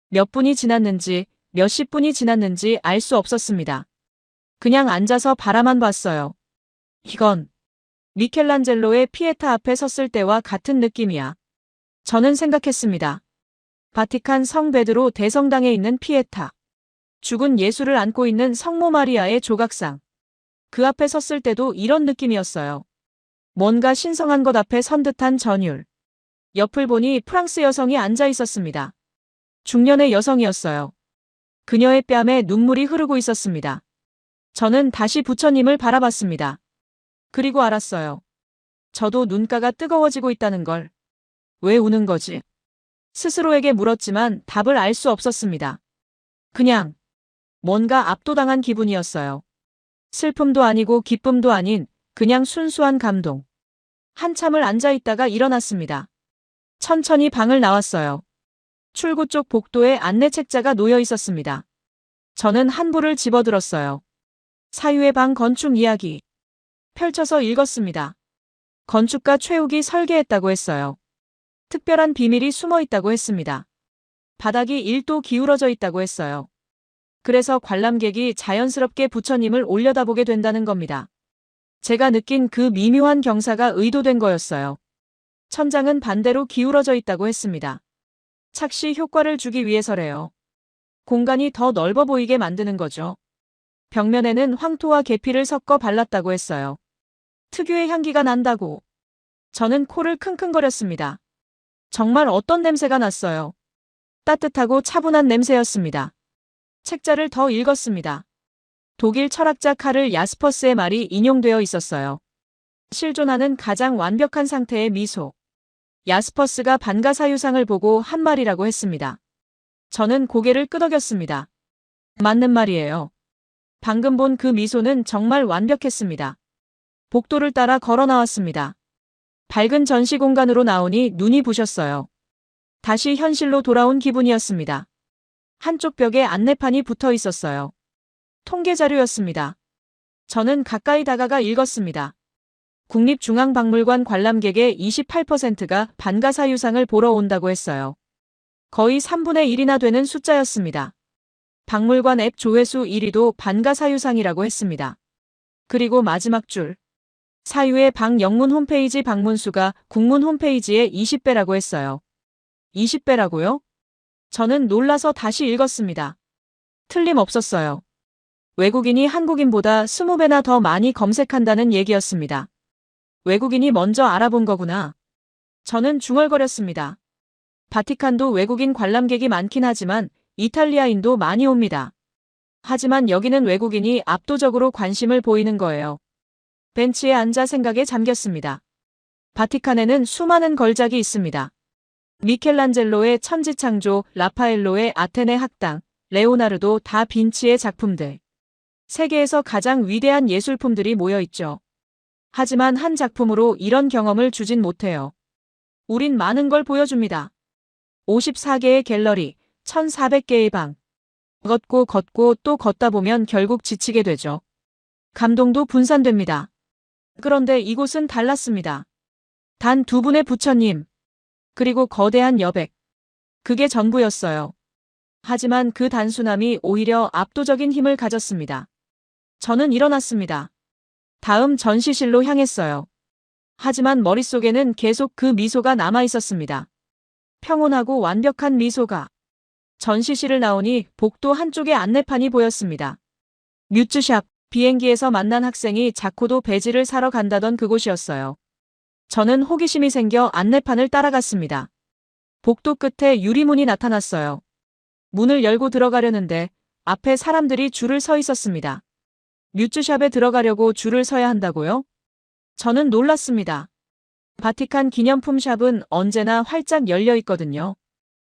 A: 몇 분이 지났는지, 몇십 분이 지났는지 알 수 없었습니다. 그냥 앉아서 바라만 봤어요. 이건 미켈란젤로의 피에타 앞에 섰을 때와 같은 느낌이야. 저는 생각했습니다. 바티칸 성 베드로 대성당에 있는 피에타. 죽은 예수를 안고 있는 성모 마리아의 조각상. 그 앞에 섰을 때도 이런 느낌이었어요. 뭔가 신성한 것 앞에 선 듯한 전율. 옆을 보니 프랑스 여성이 앉아 있었습니다. 중년의 여성이었어요. 그녀의 뺨에 눈물이 흐르고 있었습니다. 저는 다시 부처님을 바라봤습니다. 그리고 알았어요. 저도 눈가가 뜨거워지고 있다는 걸. 왜 우는 거지? 스스로에게 물었지만 답을 알 수 없었습니다. 그냥 뭔가 압도당한 기분이었어요. 슬픔도 아니고 기쁨도 아닌 그냥 순수한 감동. 한참을 앉아 있다가 일어났습니다. 천천히 방을 나왔어요. 출구 쪽 복도에 안내 책자가 놓여 있었습니다. 저는 한 부를 집어들었어요. 사유의 방 건축 이야기. 펼쳐서 읽었습니다. 건축가 최욱이 설계했다고 했어요. 특별한 비밀이 숨어 있다고 했습니다. 바닥이 1도 기울어져 있다고 했어요. 그래서 관람객이 자연스럽게 부처님을 올려다보게 된다는 겁니다. 제가 느낀 그 미묘한 경사가 의도된 거였어요. 천장은 반대로 기울어져 있다고 했습니다. 착시 효과를 주기 위해서래요. 공간이 더 넓어 보이게 만드는 거죠. 벽면에는 황토와 계피를 섞어 발랐다고 했어요. 특유의 향기가 난다고. 저는 코를 킁킁거렸습니다. 정말 어떤 냄새가 났어요. 따뜻하고 차분한 냄새였습니다. 책자를 더 읽었습니다. 독일 철학자 카를 야스퍼스의 말이 인용되어 있었어요. 실존하는 가장 완벽한 상태의 미소. 야스퍼스가 반가사유상을 보고 한 말이라고 했습니다. 저는 고개를 끄덕였습니다. 맞는 말이에요. 방금 본 그 미소는 정말 완벽했습니다. 복도를 따라 걸어 나왔습니다. 밝은 전시 공간으로 나오니 눈이 부셨어요. 다시 현실로 돌아온 기분이었습니다. 한쪽 벽에 안내판이 붙어 있었어요. 통계 자료였습니다. 저는 가까이 다가가 읽었습니다. 국립중앙박물관 관람객의 28%가 반가사유상을 보러 온다고 했어요. 거의 3분의 1이나 되는 숫자였습니다. 박물관 앱 조회수 1위도 반가사유상이라고 했습니다. 그리고 마지막 줄. 사유의 방 영문 홈페이지 방문수가 국문 홈페이지의 20배라고 했어요. 20배라고요? 저는 놀라서 다시 읽었습니다. 틀림없었어요. 외국인이 한국인보다 20배나 더 많이 검색한다는 얘기였습니다. 외국인이 먼저 알아본 거구나. 저는 중얼거렸습니다. 바티칸도 외국인 관람객이 많긴 하지만 이탈리아인도 많이 옵니다. 하지만 여기는 외국인이 압도적으로 관심을 보이는 거예요. 벤치에 앉아 생각에 잠겼습니다. 바티칸에는 수많은 걸작이 있습니다. 미켈란젤로의 천지창조, 라파엘로의 아테네 학당, 레오나르도 다 빈치의 작품들. 세계에서 가장 위대한 예술품들이 모여 있죠. 하지만 한 작품으로 이런 경험을 주진 못해요. 우린 많은 걸 보여줍니다. 54개의 갤러리, 1400개의 방. 걷고 걷고 또 걷다 보면 결국 지치게 되죠. 감동도 분산됩니다. 그런데 이곳은 달랐습니다. 단 두 분의 부처님. 그리고 거대한 여백. 그게 전부였어요. 하지만 그 단순함이 오히려 압도적인 힘을 가졌습니다. 저는 일어났습니다. 다음 전시실로 향했어요. 하지만 머릿속에는 계속 그 미소가 남아 있었습니다. 평온하고 완벽한 미소가. 전시실을 나오니 복도 한쪽에 안내판이 보였습니다. 뮤즈샵, 비행기에서 만난 학생이 자코도 배지를 사러 간다던 그곳이었어요. 저는 호기심이 생겨 안내판을 따라갔습니다. 복도 끝에 유리문이 나타났어요. 문을 열고 들어가려는데 앞에 사람들이 줄을 서 있었습니다. 뮤즈샵에 들어가려고 줄을 서야 한다고요? 저는 놀랐습니다. 바티칸 기념품 샵은 언제나 활짝 열려 있거든요.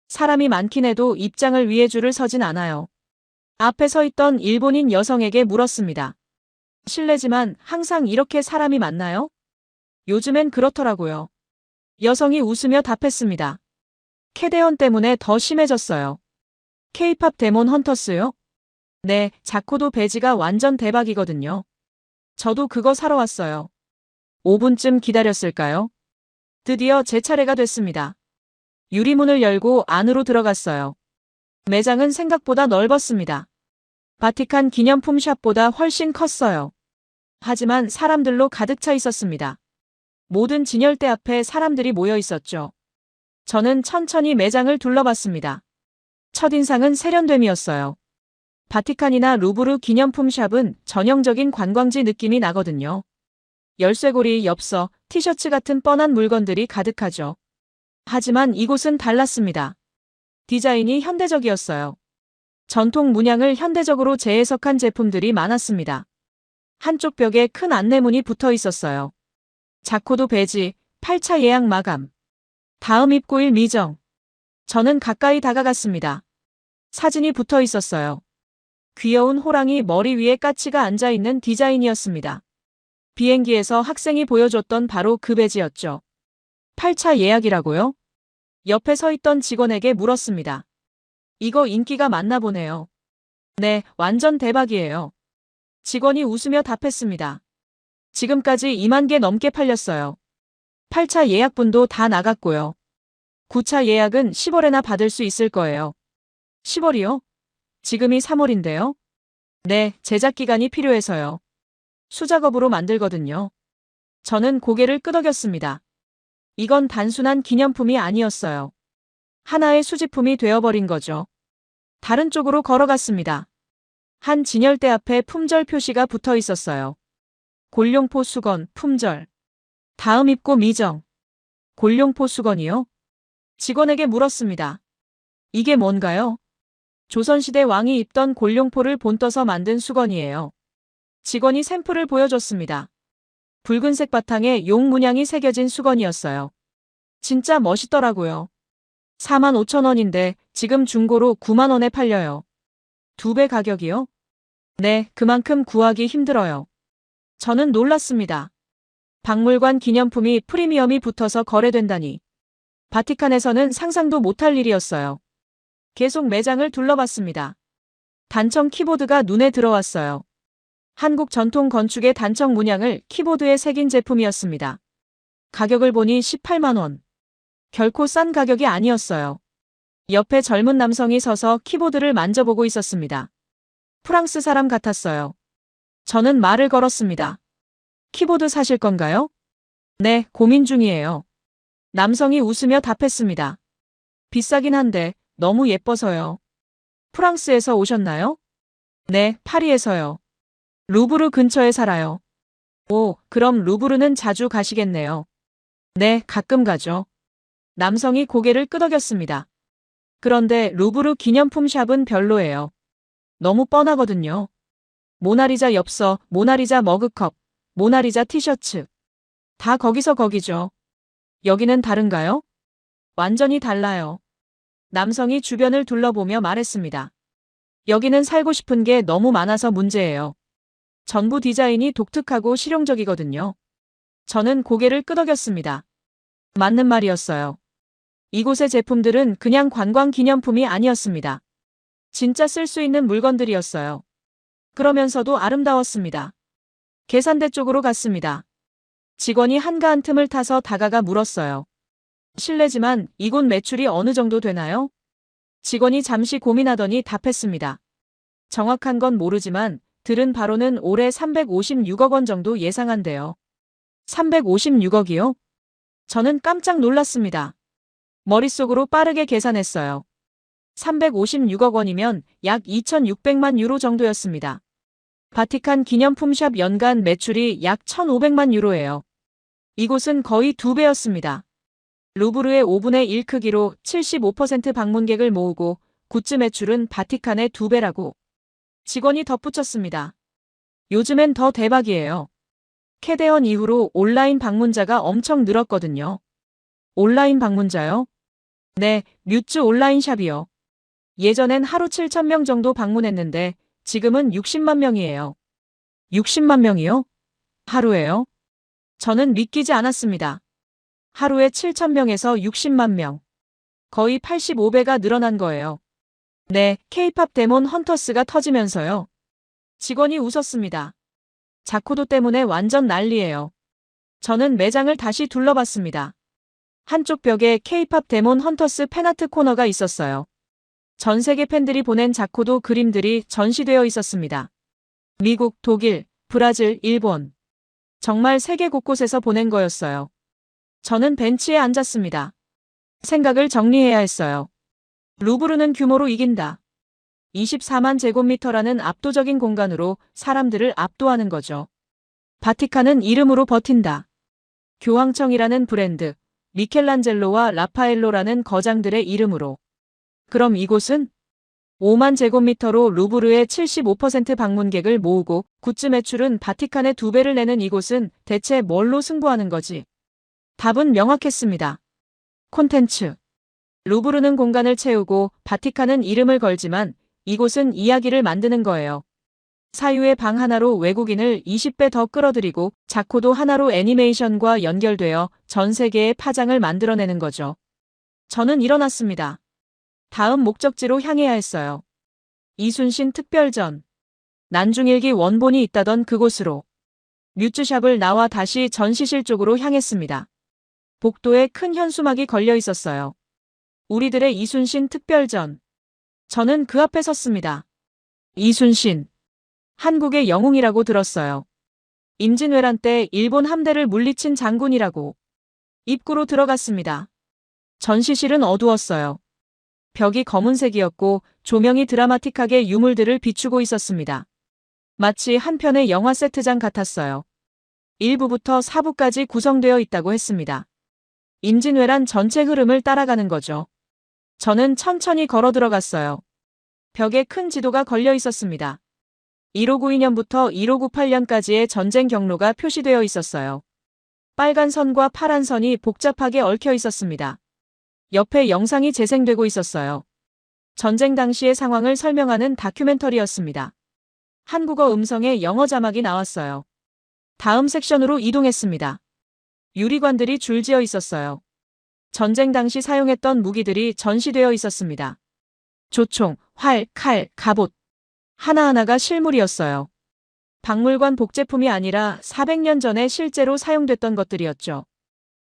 A: 사람이 많긴 해도 입장을 위해 줄을 서진 않아요. 앞에 서 있던 일본인 여성에게 물었습니다. 실례지만 항상 이렇게 사람이 많나요? 요즘엔 그렇더라고요. 여성이 웃으며 답했습니다. 캐대언 때문에 더 심해졌어요. K-팝 데몬 헌터스요? 네, 자코도 배지가 완전 대박이거든요. 저도 그거 사러 왔어요. 5분쯤 기다렸을까요? 드디어 제 차례가 됐습니다. 유리문을 열고 안으로 들어갔어요. 매장은 생각보다 넓었습니다. 바티칸 기념품 샵보다 훨씬 컸어요. 하지만 사람들로 가득 차 있었습니다. 모든 진열대 앞에 사람들이 모여 있었죠. 저는 천천히 매장을 둘러봤습니다. 첫인상은 세련됨이었어요. 바티칸이나 루브르 기념품 샵은 전형적인 관광지 느낌이 나거든요. 열쇠고리, 엽서, 티셔츠 같은 뻔한 물건들이 가득하죠. 하지만 이곳은 달랐습니다. 디자인이 현대적이었어요. 전통 문양을 현대적으로 재해석한 제품들이 많았습니다. 한쪽 벽에 큰 안내문이 붙어 있었어요. 자코도 배지, 8차 예약 마감. 다음 입고일 미정. 저는 가까이 다가갔습니다. 사진이 붙어 있었어요. 귀여운 호랑이 머리 위에 까치가 앉아있는 디자인이었습니다. 비행기에서 학생이 보여줬던 바로 그 배지였죠. 8차 예약이라고요? 옆에 서 있던 직원에게 물었습니다. 이거 인기가 많나 보네요. 네, 완전 대박이에요. 직원이 웃으며 답했습니다. 지금까지 2만 개 넘게 팔렸어요. 8차 예약분도 다 나갔고요. 9차 예약은 10월에나 받을 수 있을 거예요. 10월이요? 지금이 3월인데요? 네, 제작 기간이 필요해서요. 수작업으로 만들거든요. 저는 고개를 끄덕였습니다. 이건 단순한 기념품이 아니었어요. 하나의 수집품이 되어버린 거죠. 다른 쪽으로 걸어갔습니다. 한 진열대 앞에 품절 표시가 붙어 있었어요. 골룡포 수건, 품절. 다음 입고 미정. 골룡포 수건이요? 직원에게 물었습니다. 이게 뭔가요? 조선시대 왕이 입던 골룡포를 본떠서 만든 수건이에요. 직원이 샘플을 보여줬습니다. 붉은색 바탕에 용 문양이 새겨진 수건이었어요. 진짜 멋있더라고요. 45,000원인데 지금 중고로 9만 원에 팔려요. 2배 가격이요? 네, 그만큼 구하기 힘들어요. 저는 놀랐습니다. 박물관 기념품이 프리미엄이 붙어서 거래된다니. 바티칸에서는 상상도 못할 일이었어요. 계속 매장을 둘러봤습니다. 단청 키보드가 눈에 들어왔어요. 한국 전통 건축의 단청 문양을 키보드에 새긴 제품이었습니다. 가격을 보니 18만 원. 결코 싼 가격이 아니었어요. 옆에 젊은 남성이 서서 키보드를 만져보고 있었습니다. 프랑스 사람 같았어요. 저는 말을 걸었습니다. 키보드 사실 건가요? 네, 고민 중이에요. 남성이 웃으며 답했습니다. 비싸긴 한데 너무 예뻐서요. 프랑스에서 오셨나요? 네, 파리에서요. 루브르 근처에 살아요. 오, 그럼 루브르는 자주 가시겠네요. 네, 가끔 가죠. 남성이 고개를 끄덕였습니다. 그런데 루브르 기념품 샵은 별로예요. 너무 뻔하거든요. 모나리자 엽서, 모나리자 머그컵, 모나리자 티셔츠. 다 거기서 거기죠. 여기는 다른가요? 완전히 달라요. 남성이 주변을 둘러보며 말했습니다. 여기는 살고 싶은 게 너무 많아서 문제예요. 전부 디자인이 독특하고 실용적이거든요. 저는 고개를 끄덕였습니다. 맞는 말이었어요. 이곳의 제품들은 그냥 관광 기념품이 아니었습니다. 진짜 쓸 수 있는 물건들이었어요. 그러면서도 아름다웠습니다. 계산대 쪽으로 갔습니다. 직원이 한가한 틈을 타서 다가가 물었어요. 실례지만 이곳 매출이 어느 정도 되나요? 직원이 잠시 고민하더니 답했습니다. 정확한 건 모르지만 들은 바로는 올해 356억 원 정도 예상한대요. 356억이요? 저는 깜짝 놀랐습니다. 머릿속으로 빠르게 계산했어요. 356억 원이면 약 2,600만 유로 정도였습니다. 바티칸 기념품샵 연간 매출이 약 1,500만 유로예요. 이곳은 거의 2배였습니다. 루브르의 5분의 1 크기로 75% 방문객을 모으고 굿즈 매출은 바티칸의 2배라고 직원이 덧붙였습니다. 요즘엔 더 대박이에요. 캐대언 이후로 온라인 방문자가 엄청 늘었거든요. 온라인 방문자요? 네, 뮤즈 온라인 샵이요. 예전엔 하루 7,000명 정도 방문했는데 지금은 60만 명이에요. 60만 명이요? 하루에요? 저는 믿기지 않았습니다. 하루에 7,000명에서 60만 명. 거의 85배가 늘어난 거예요. 네, K-팝 데몬 헌터스가 터지면서요. 직원이 웃었습니다. 자코도 때문에 완전 난리예요. 저는 매장을 다시 둘러봤습니다. 한쪽 벽에 K-팝 데몬 헌터스 팬아트 코너가 있었어요. 전 세계 팬들이 보낸 자코도 그림들이 전시되어 있었습니다. 미국, 독일, 브라질, 일본. 정말 세계 곳곳에서 보낸 거였어요. 저는 벤치에 앉았습니다. 생각을 정리해야 했어요. 루브르는 규모로 이긴다. 24만 제곱미터라는 압도적인 공간으로 사람들을 압도하는 거죠. 바티칸은 이름으로 버틴다. 교황청이라는 브랜드, 미켈란젤로와 라파엘로라는 거장들의 이름으로. 그럼 이곳은 5만 제곱미터로 루브르의 75% 방문객을 모으고 굿즈 매출은 바티칸의 2배를 내는 이곳은 대체 뭘로 승부하는 거지? 답은 명확했습니다. 콘텐츠. 루브르는 공간을 채우고 바티칸은 이름을 걸지만 이곳은 이야기를 만드는 거예요. 사유의 방 하나로 외국인을 20배 더 끌어들이고 자코도 하나로 애니메이션과 연결되어 전 세계의 파장을 만들어내는 거죠. 저는 일어났습니다. 다음 목적지로 향해야 했어요. 이순신 특별전. 난중일기 원본이 있다던 그곳으로. 뮤즈샵을 나와 다시 전시실 쪽으로 향했습니다. 복도에 큰 현수막이 걸려 있었어요. 우리들의 이순신 특별전. 저는 그 앞에 섰습니다. 이순신. 한국의 영웅이라고 들었어요. 임진왜란 때 일본 함대를 물리친 장군이라고. 입구로 들어갔습니다. 전시실은 어두웠어요. 벽이 검은색이었고 조명이 드라마틱하게 유물들을 비추고 있었습니다. 마치 한 편의 영화 세트장 같았어요. 1부부터 4부까지 구성되어 있다고 했습니다. 임진왜란 전체 흐름을 따라가는 거죠. 저는 천천히 걸어 들어갔어요. 벽에 큰 지도가 걸려 있었습니다. 1592년부터 1598년까지의 전쟁 경로가 표시되어 있었어요. 빨간 선과 파란 선이 복잡하게 얽혀 있었습니다. 옆에 영상이 재생되고 있었어요. 전쟁 당시의 상황을 설명하는 다큐멘터리였습니다. 한국어 음성에 영어 자막이 나왔어요. 다음 섹션으로 이동했습니다. 유리관들이 줄지어 있었어요. 전쟁 당시 사용했던 무기들이 전시되어 있었습니다. 조총, 활, 칼, 갑옷. 하나하나가 실물이었어요. 박물관 복제품이 아니라 400년 전에 실제로 사용됐던 것들이었죠.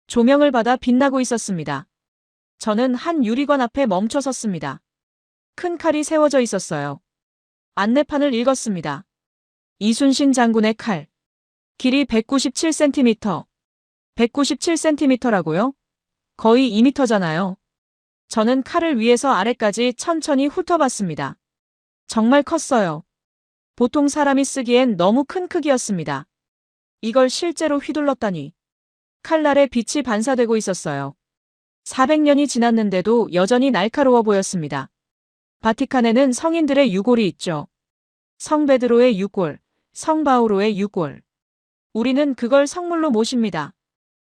A: 조명을 받아 빛나고 있었습니다. 저는 한 유리관 앞에 멈춰 섰습니다. 큰 칼이 세워져 있었어요. 안내판을 읽었습니다. 이순신 장군의 칼. 길이 197cm. 197cm라고요? 거의 2m잖아요. 저는 칼을 위에서 아래까지 천천히 훑어봤습니다. 정말 컸어요. 보통 사람이 쓰기엔 너무 큰 크기였습니다. 이걸 실제로 휘둘렀다니. 칼날에 빛이 반사되고 있었어요. 400년이 지났는데도 여전히 날카로워 보였습니다. 바티칸에는 성인들의 유골이 있죠. 성 베드로의 유골, 성 바오로의 유골. 우리는 그걸 성물로 모십니다.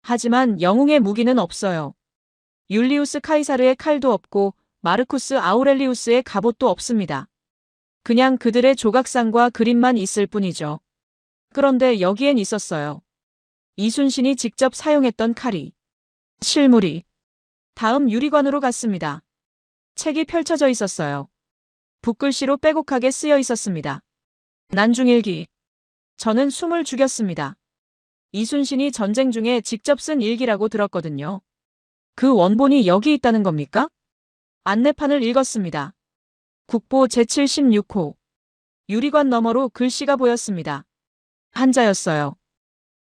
A: 하지만 영웅의 무기는 없어요. 율리우스 카이사르의 칼도 없고 마르쿠스 아우렐리우스의 갑옷도 없습니다. 그냥 그들의 조각상과 그림만 있을 뿐이죠. 그런데 여기엔 있었어요. 이순신이 직접 사용했던 칼이. 실물이. 다음 유리관으로 갔습니다. 책이 펼쳐져 있었어요. 붓글씨로 빼곡하게 쓰여 있었습니다. 난중일기. 저는 숨을 죽였습니다. 이순신이 전쟁 중에 직접 쓴 일기라고 들었거든요. 그 원본이 여기 있다는 겁니까? 안내판을 읽었습니다. 국보 제76호. 유리관 너머로 글씨가 보였습니다. 한자였어요.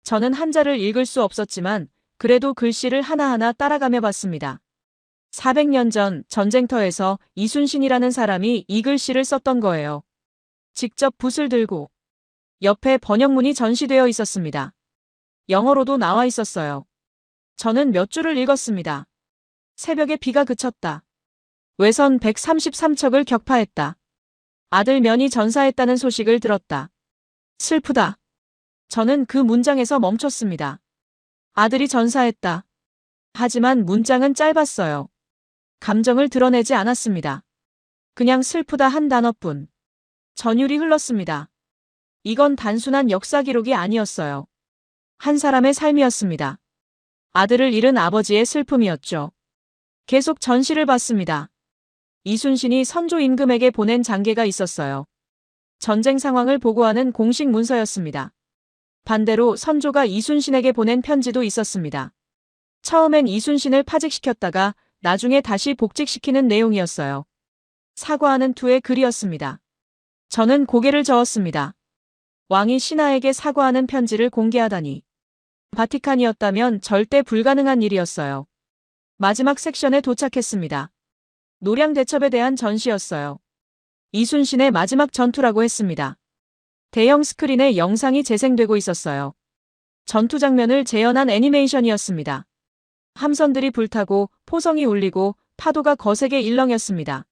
A: 저는 한자를 읽을 수 없었지만 그래도 글씨를 하나하나 따라가며 봤습니다. 400년 전 전쟁터에서 이순신이라는 사람이 이 글씨를 썼던 거예요. 직접 붓을 들고. 옆에 번역문이 전시되어 있었습니다. 영어로도 나와 있었어요. 저는 몇 줄을 읽었습니다. 새벽에 비가 그쳤다. 외선 133척을 격파했다. 아들 면이 전사했다는 소식을 들었다. 슬프다. 저는 그 문장에서 멈췄습니다. 아들이 전사했다. 하지만 문장은 짧았어요. 감정을 드러내지 않았습니다. 그냥 슬프다 한 단어뿐. 전율이 흘렀습니다. 이건 단순한 역사 기록이 아니었어요. 한 사람의 삶이었습니다. 아들을 잃은 아버지의 슬픔이었죠. 계속 전시를 봤습니다. 이순신이 선조 임금에게 보낸 장계가 있었어요. 전쟁 상황을 보고하는 공식 문서였습니다. 반대로 선조가 이순신에게 보낸 편지도 있었습니다. 처음엔 이순신을 파직시켰다가 나중에 다시 복직시키는 내용이었어요. 사과하는 투의 글이었습니다. 저는 고개를 저었습니다. 왕이 신하에게 사과하는 편지를 공개하다니. 바티칸이었다면 절대 불가능한 일이었어요. 마지막 섹션에 도착했습니다. 노량 대첩에 대한 전시였어요. 이순신의 마지막 전투라고 했습니다. 대형 스크린에 영상이 재생되고 있었어요. 전투 장면을 재현한 애니메이션이었습니다. 함선들이 불타고 포성이 울리고 파도가 거세게 일렁였습니다.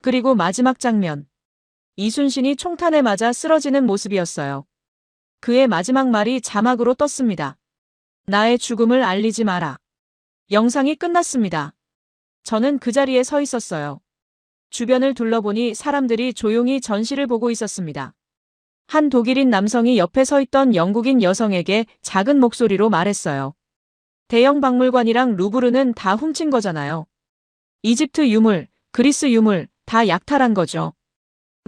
A: 그리고 마지막 장면. 이순신이 총탄에 맞아 쓰러지는 모습이었어요. 그의 마지막 말이 자막으로 떴습니다. 나의 죽음을 알리지 마라. 영상이 끝났습니다. 저는 그 자리에 서 있었어요. 주변을 둘러보니 사람들이 조용히 전시를 보고 있었습니다. 한 독일인 남성이 옆에 서 있던 영국인 여성에게 작은 목소리로 말했어요. 대형 박물관이랑 루브르는 다 훔친 거잖아요. 이집트 유물, 그리스 유물 다 약탈한 거죠.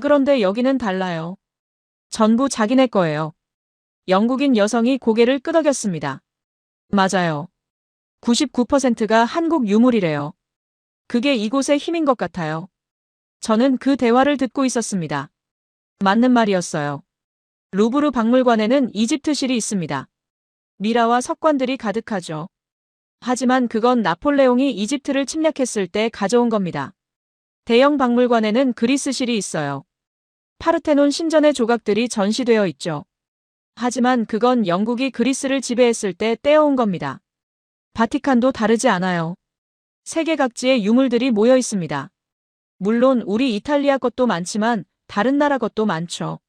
A: 그런데 여기는 달라요. 전부 자기네 거예요. 영국인 여성이 고개를 끄덕였습니다. 맞아요. 99%가 한국 유물이래요. 그게 이곳의 힘인 것 같아요. 저는 그 대화를 듣고 있었습니다. 맞는 말이었어요. 루브르 박물관에는 이집트실이 있습니다. 미라와 석관들이 가득하죠. 하지만 그건 나폴레옹이 이집트를 침략했을 때 가져온 겁니다. 대형 박물관에는 그리스실이 있어요. 파르테논 신전의 조각들이 전시되어 있죠. 하지만 그건 영국이 그리스를 지배했을 때 떼어온 겁니다. 바티칸도 다르지 않아요. 세계 각지의 유물들이 모여 있습니다. 물론 우리 이탈리아 것도 많지만 다른 나라 것도 많죠.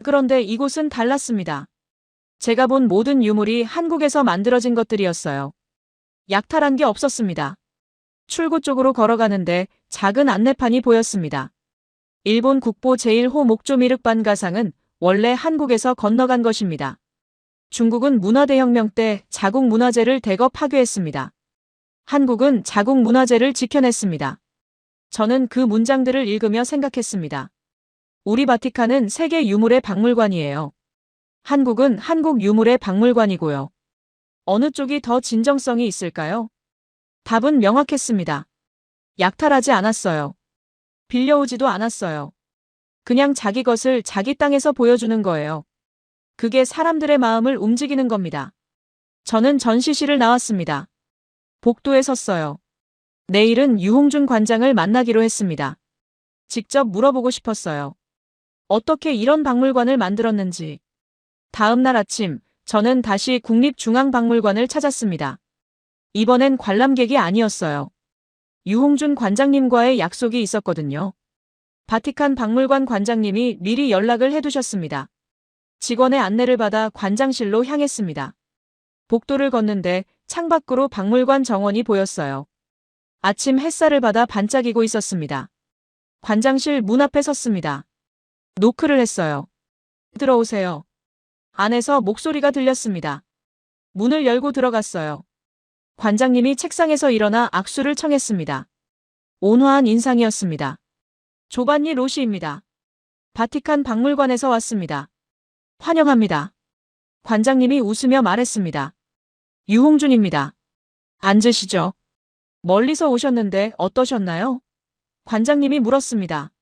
A: 그런데 이곳은 달랐습니다. 제가 본 모든 유물이 한국에서 만들어진 것들이었어요. 약탈한 게 없었습니다. 출구 쪽으로 걸어가는데 작은 안내판이 보였습니다. 일본 국보 제1호 목조미륵반 가상은 원래 한국에서 건너간 것입니다. 중국은 문화대혁명 때 자국 문화재를 대거 파괴했습니다. 한국은 자국 문화재를 지켜냈습니다. 저는 그 문장들을 읽으며 생각했습니다. 우리 바티칸은 세계 유물의 박물관이에요. 한국은 한국 유물의 박물관이고요. 어느 쪽이 더 진정성이 있을까요? 답은 명확했습니다. 약탈하지 않았어요. 빌려오지도 않았어요. 그냥 자기 것을 자기 땅에서 보여주는 거예요. 그게 사람들의 마음을 움직이는 겁니다. 저는 전시실을 나왔습니다. 복도에 섰어요. 내일은 유홍준 관장을 만나기로 했습니다. 직접 물어보고 싶었어요. 어떻게 이런 박물관을 만들었는지. 다음 날 아침, 저는 다시 국립중앙박물관을 찾았습니다. 이번엔 관람객이 아니었어요. 유홍준 관장님과의 약속이 있었거든요. 바티칸 박물관 관장님이 미리 연락을 해두셨습니다. 직원의 안내를 받아 관장실로 향했습니다. 복도를 걷는데 창밖으로 박물관 정원이 보였어요. 아침 햇살을 받아 반짝이고 있었습니다. 관장실 문 앞에 섰습니다. 노크를 했어요. 들어오세요. 안에서 목소리가 들렸습니다. 문을 열고 들어갔어요. 관장님이 책상에서 일어나 악수를 청했습니다. 온화한 인상이었습니다. 조반니 로시입니다. 바티칸 박물관에서 왔습니다. 환영합니다. 관장님이 웃으며 말했습니다. 유홍준입니다. 앉으시죠. 멀리서 오셨는데 어떠셨나요? 관장님이 물었습니다.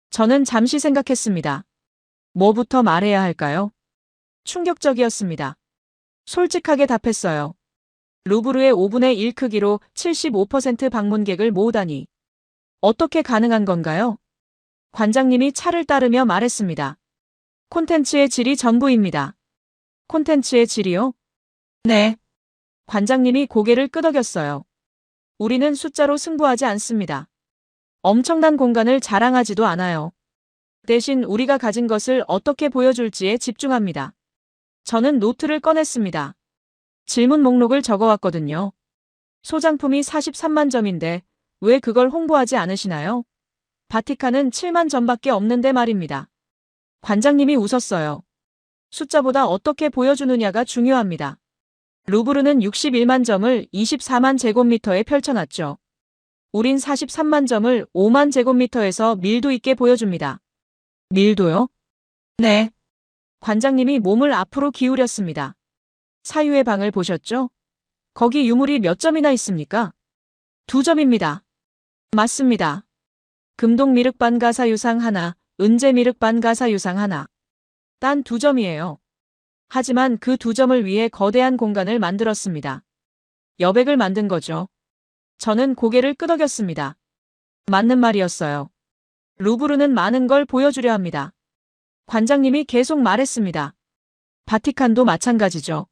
A: 저는 잠시 생각했습니다. 뭐부터 말해야 할까요? 충격적이었습니다. 솔직하게 답했어요. 루브르의 5분의 1 크기로 75% 방문객을 모으다니. 어떻게 가능한 건가요? 관장님이 차를 따르며 말했습니다. 콘텐츠의 질이 전부입니다. 콘텐츠의 질이요? 네. 관장님이 고개를 끄덕였어요. 우리는 숫자로 승부하지 않습니다. 엄청난 공간을 자랑하지도 않아요. 대신 우리가 가진 것을 어떻게 보여줄지에 집중합니다. 저는 노트를 꺼냈습니다. 질문 목록을 적어왔거든요. 소장품이 43만 점인데 왜 그걸 홍보하지 않으시나요? 바티칸은 7만 점밖에 없는데 말입니다. 관장님이 웃었어요. 숫자보다 어떻게 보여주느냐가 중요합니다. 루브르는 61만 점을 24만 제곱미터에 펼쳐놨죠. 우린 43만 점을 5만 제곱미터에서 밀도 있게 보여줍니다. 밀도요? 네. 관장님이 몸을 앞으로 기울였습니다. 사유의 방을 보셨죠? 거기 유물이 몇 점이나 있습니까? 2점입니다. 맞습니다. 금동 미륵반 가사유상 하나, 은재 미륵반 가사유상 하나. 단 2점이에요. 하지만 그 2점을 위해 거대한 공간을 만들었습니다. 여백을 만든 거죠. 저는 고개를 끄덕였습니다. 맞는 말이었어요. 루브르는 많은 걸 보여주려 합니다. 관장님이 계속 말했습니다. 바티칸도 마찬가지죠.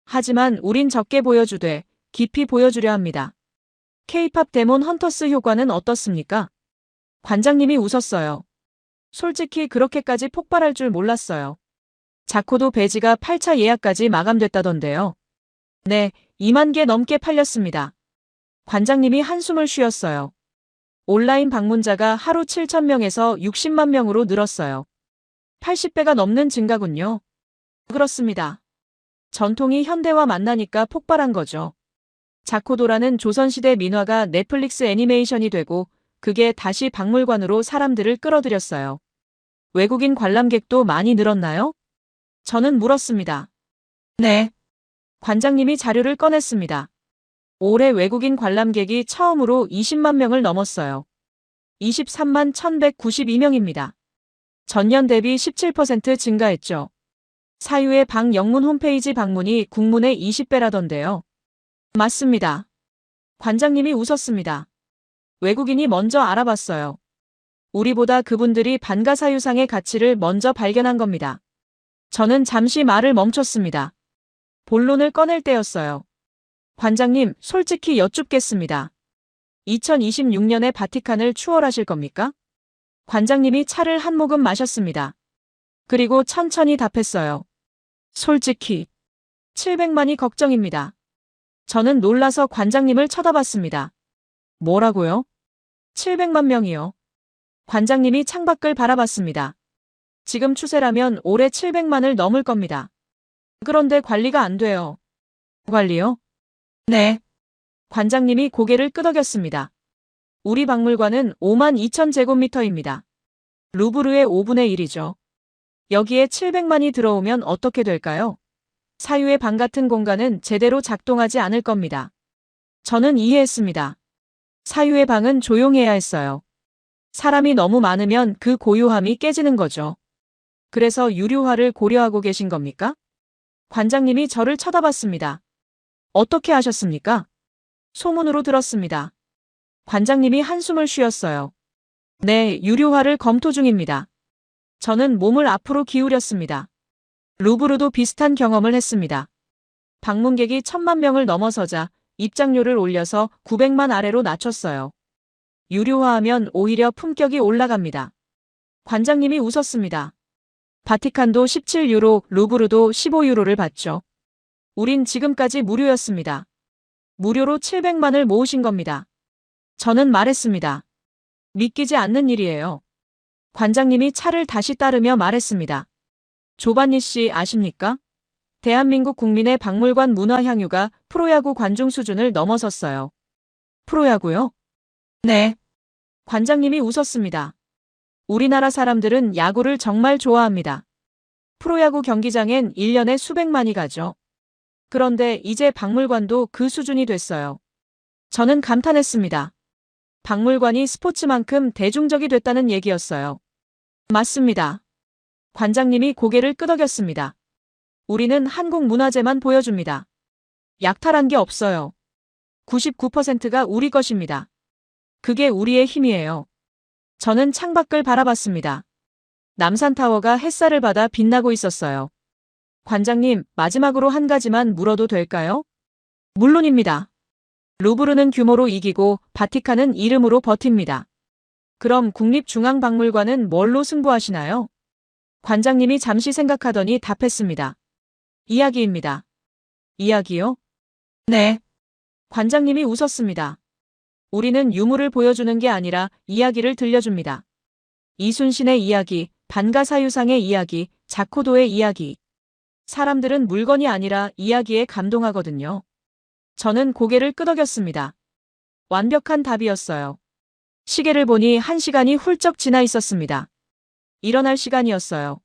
A: 하지만 우린 적게 보여주되 깊이 보여주려 합니다. K-팝 데몬 헌터스 효과는 어떻습니까? 관장님이 웃었어요. 솔직히 그렇게까지 폭발할 줄 몰랐어요. 자코도 배지가 8차 예약까지 마감됐다던데요. 네, 2만 개 넘게 팔렸습니다. 관장님이 한숨을 쉬었어요. 온라인 방문자가 하루 7,000명에서 60만 명으로 늘었어요. 80배가 넘는 증가군요. 그렇습니다. 전통이 현대와 만나니까 폭발한 거죠. 자코도라는 조선시대 민화가 넷플릭스 애니메이션이 되고 그게 다시 박물관으로 사람들을 끌어들였어요. 외국인 관람객도 많이 늘었나요? 저는 물었습니다. 네. 관장님이 자료를 꺼냈습니다. 올해 외국인 관람객이 처음으로 20만 명을 넘었어요. 23만 1,192명입니다. 전년 대비 17% 증가했죠. 사유의 방 영문 홈페이지 방문이 국문의 20배라던데요. 맞습니다. 관장님이 웃었습니다. 외국인이 먼저 알아봤어요. 우리보다 그분들이 반가사유상의 가치를 먼저 발견한 겁니다. 저는 잠시 말을 멈췄습니다. 본론을 꺼낼 때였어요. 관장님, 솔직히 여쭙겠습니다. 2026년에 바티칸을 추월하실 겁니까? 관장님이 차를 한 모금 마셨습니다. 그리고 천천히 답했어요. 솔직히 700만이 걱정입니다. 저는 놀라서 관장님을 쳐다봤습니다. 뭐라고요? 700만 명이요. 관장님이 창밖을 바라봤습니다. 지금 추세라면 올해 700만을 넘을 겁니다. 그런데 관리가 안 돼요. 관리요? 네. 관장님이 고개를 끄덕였습니다. 우리 박물관은 5만 2천 제곱미터입니다. 루브르의 5분의 1이죠. 여기에 700만이 들어오면 어떻게 될까요? 사유의 방 같은 공간은 제대로 작동하지 않을 겁니다. 저는 이해했습니다. 사유의 방은 조용해야 했어요. 사람이 너무 많으면 그 고요함이 깨지는 거죠. 그래서 유료화를 고려하고 계신 겁니까? 관장님이 저를 쳐다봤습니다. 어떻게 하셨습니까? 소문으로 들었습니다. 관장님이 한숨을 쉬었어요. 네, 유료화를 검토 중입니다. 저는 몸을 앞으로 기울였습니다. 루브르도 비슷한 경험을 했습니다. 방문객이 1,000만 명을 넘어서자 입장료를 올려서 900만 아래로 낮췄어요. 유료화하면 오히려 품격이 올라갑니다. 관장님이 웃었습니다. 바티칸도 17유로, 루브르도 15유로를 받죠. 우린 지금까지 무료였습니다. 무료로 700만을 모으신 겁니다. 저는 말했습니다. 믿기지 않는 일이에요. 관장님이 차를 다시 따르며 말했습니다. 조반니 씨 아십니까? 대한민국 국민의 박물관 문화 향유가 프로야구 관중 수준을 넘어섰어요. 프로야구요? 네. 관장님이 웃었습니다. 우리나라 사람들은 야구를 정말 좋아합니다. 프로야구 경기장엔 1년에 수백만이 가죠. 그런데 이제 박물관도 그 수준이 됐어요. 저는 감탄했습니다. 박물관이 스포츠만큼 대중적이 됐다는 얘기였어요. 맞습니다. 관장님이 고개를 끄덕였습니다. 우리는 한국 문화재만 보여줍니다. 약탈한 게 없어요. 99%가 우리 것입니다. 그게 우리의 힘이에요. 저는 창밖을 바라봤습니다. 남산타워가 햇살을 받아 빛나고 있었어요. 관장님, 마지막으로 한 가지만 물어도 될까요? 물론입니다. 루브르는 규모로 이기고 바티칸은 이름으로 버팁니다. 그럼 국립중앙박물관은 뭘로 승부하시나요? 관장님이 잠시 생각하더니 답했습니다. 이야기입니다. 이야기요? 네. 관장님이 웃었습니다. 우리는 유물을 보여주는 게 아니라 이야기를 들려줍니다. 이순신의 이야기, 반가사유상의 이야기, 자코도의 이야기. 사람들은 물건이 아니라 이야기에 감동하거든요. 저는 고개를 끄덕였습니다. 완벽한 답이었어요. 시계를 보니 1시간이 훌쩍 지나 있었습니다. 일어날 시간이었어요.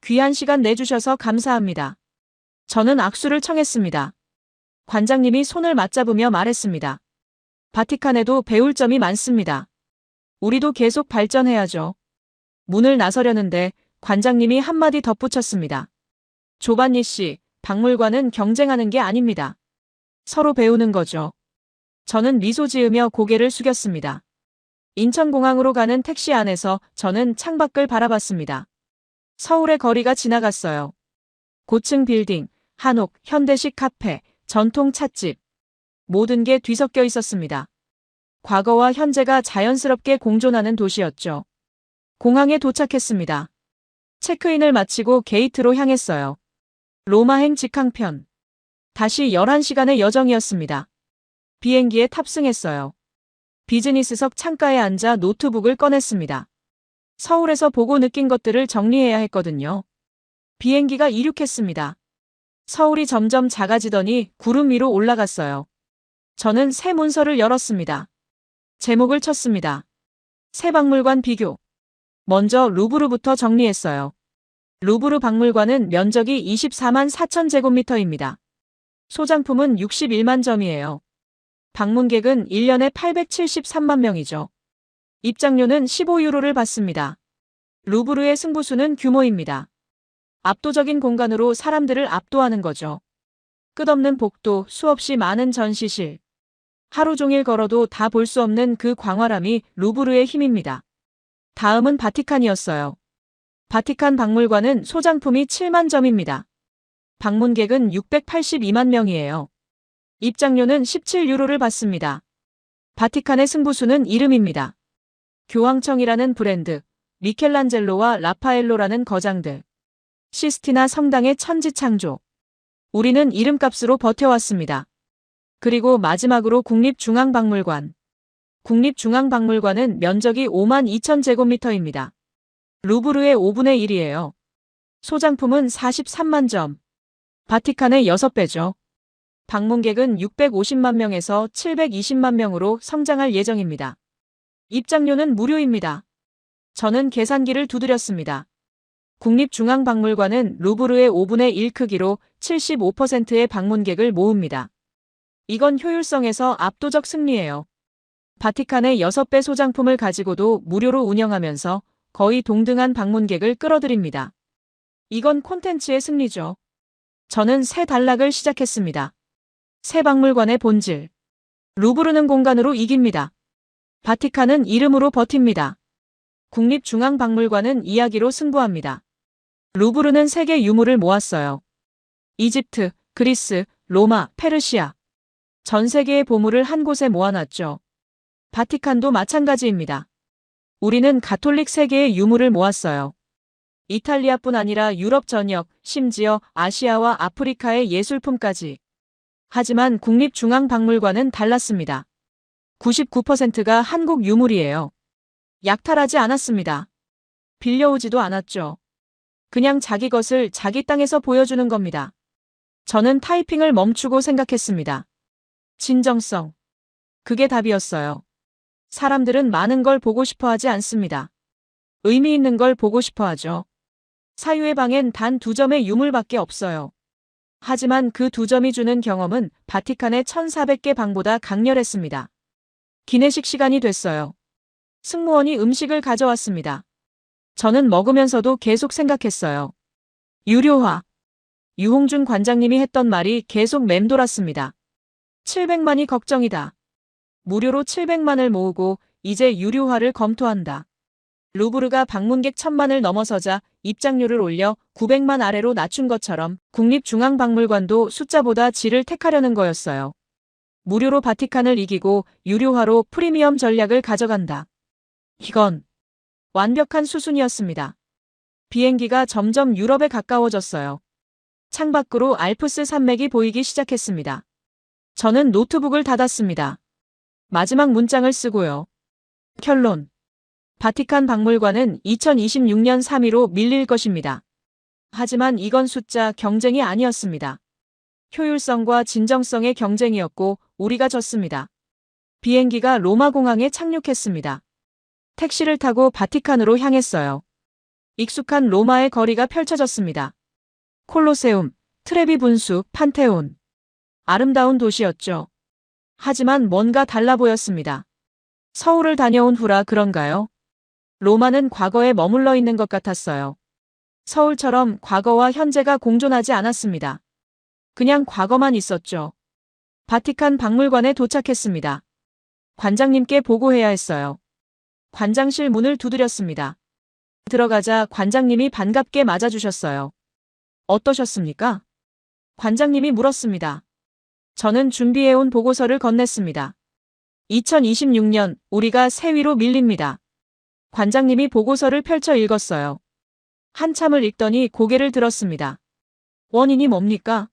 A: 귀한 시간 내주셔서 감사합니다. 저는 악수를 청했습니다. 관장님이 손을 맞잡으며 말했습니다. 바티칸에도 배울 점이 많습니다. 우리도 계속 발전해야죠. 문을 나서려는데 관장님이 한마디 덧붙였습니다. 조반니 씨, 박물관은 경쟁하는 게 아닙니다. 서로 배우는 거죠. 저는 미소 지으며 고개를 숙였습니다. 인천공항으로 가는 택시 안에서 저는 창밖을 바라봤습니다. 서울의 거리가 지나갔어요. 고층 빌딩, 한옥, 현대식 카페, 전통 찻집. 모든 게 뒤섞여 있었습니다. 과거와 현재가 자연스럽게 공존하는 도시였죠. 공항에 도착했습니다. 체크인을 마치고 게이트로 향했어요. 로마행 직항편. 다시 11시간의 여정이었습니다. 비행기에 탑승했어요. 비즈니스석 창가에 앉아 노트북을 꺼냈습니다. 서울에서 보고 느낀 것들을 정리해야 했거든요. 비행기가 이륙했습니다. 서울이 점점 작아지더니 구름 위로 올라갔어요. 저는 새 문서를 열었습니다. 제목을 쳤습니다. 새 박물관 비교. 먼저 루브르부터 정리했어요. 루브르 박물관은 면적이 24만 4천 제곱미터입니다. 소장품은 61만 점이에요. 방문객은 1년에 873만 명이죠. 입장료는 15유로를 받습니다. 루브르의 승부수는 규모입니다. 압도적인 공간으로 사람들을 압도하는 거죠. 끝없는 복도, 수없이 많은 전시실. 하루 종일 걸어도 다 볼 수 없는 그 광활함이 루브르의 힘입니다. 다음은 바티칸이었어요. 바티칸 박물관은 소장품이 7만 점입니다. 방문객은 682만 명이에요. 입장료는 17유로를 받습니다. 바티칸의 승부수는 이름입니다. 교황청이라는 브랜드, 미켈란젤로와 라파엘로라는 거장들, 시스티나 성당의 천지창조. 우리는 이름값으로 버텨왔습니다. 그리고 마지막으로 국립중앙박물관. 국립중앙박물관은 면적이 5만 2천 제곱미터입니다. 루브르의 5분의 1이에요. 소장품은 43만 점. 바티칸의 6배죠. 방문객은 650만 명에서 720만 명으로 성장할 예정입니다. 입장료는 무료입니다. 저는 계산기를 두드렸습니다. 국립중앙박물관은 루브르의 5분의 1 크기로 75%의 방문객을 모읍니다. 이건 효율성에서 압도적 승리예요. 바티칸의 6배 소장품을 가지고도 무료로 운영하면서 거의 동등한 방문객을 끌어들입니다. 이건 콘텐츠의 승리죠. 저는 새 단락을 시작했습니다. 새 박물관의 본질. 루브르는 공간으로 이깁니다. 바티칸은 이름으로 버팁니다. 국립중앙박물관은 이야기로 승부합니다. 루브르는 세계 유물을 모았어요. 이집트, 그리스, 로마, 페르시아. 전 세계의 보물을 한 곳에 모아놨죠. 바티칸도 마찬가지입니다. 우리는 가톨릭 세계의 유물을 모았어요. 이탈리아뿐 아니라 유럽 전역, 심지어 아시아와 아프리카의 예술품까지. 하지만 국립중앙박물관은 달랐습니다. 99%가 한국 유물이에요. 약탈하지 않았습니다. 빌려오지도 않았죠. 그냥 자기 것을 자기 땅에서 보여주는 겁니다. 저는 타이핑을 멈추고 생각했습니다. 진정성. 그게 답이었어요. 사람들은 많은 걸 보고 싶어 하지 않습니다. 의미 있는 걸 보고 싶어 하죠. 사유의 방엔 단 2점의 유물밖에 없어요. 하지만 그 2점이 주는 경험은 바티칸의 1400개 방보다 강렬했습니다. 기내식 시간이 됐어요. 승무원이 음식을 가져왔습니다. 저는 먹으면서도 계속 생각했어요. 유료화. 유홍준 관장님이 했던 말이 계속 맴돌았습니다. 700만이 걱정이다. 무료로 700만을 모으고 이제 유료화를 검토한다. 루브르가 방문객 1000만을 넘어서자 입장료를 올려 900만 아래로 낮춘 것처럼 국립중앙박물관도 숫자보다 질을 택하려는 거였어요. 무료로 바티칸을 이기고 유료화로 프리미엄 전략을 가져간다. 이건 완벽한 수순이었습니다. 비행기가 점점 유럽에 가까워졌어요. 창밖으로 알프스 산맥이 보이기 시작했습니다. 저는 노트북을 닫았습니다. 마지막 문장을 쓰고요. 결론. 바티칸 박물관은 2026년 3위로 밀릴 것입니다. 하지만 이건 숫자 경쟁이 아니었습니다. 효율성과 진정성의 경쟁이었고 우리가 졌습니다. 비행기가 로마 공항에 착륙했습니다. 택시를 타고 바티칸으로 향했어요. 익숙한 로마의 거리가 펼쳐졌습니다. 콜로세움, 트레비 분수, 판테온. 아름다운 도시였죠. 하지만 뭔가 달라 보였습니다. 서울을 다녀온 후라 그런가요? 로마는 과거에 머물러 있는 것 같았어요. 서울처럼 과거와 현재가 공존하지 않았습니다. 그냥 과거만 있었죠. 바티칸 박물관에 도착했습니다. 관장님께 보고해야 했어요. 관장실 문을 두드렸습니다. 들어가자 관장님이 반갑게 맞아주셨어요. 어떠셨습니까? 관장님이 물었습니다. 저는 준비해온 보고서를 건넸습니다. 2026년 우리가 새 위로 밀립니다. 관장님이 보고서를 펼쳐 읽었어요. 한참을 읽더니 고개를 들었습니다. 원인이 뭡니까?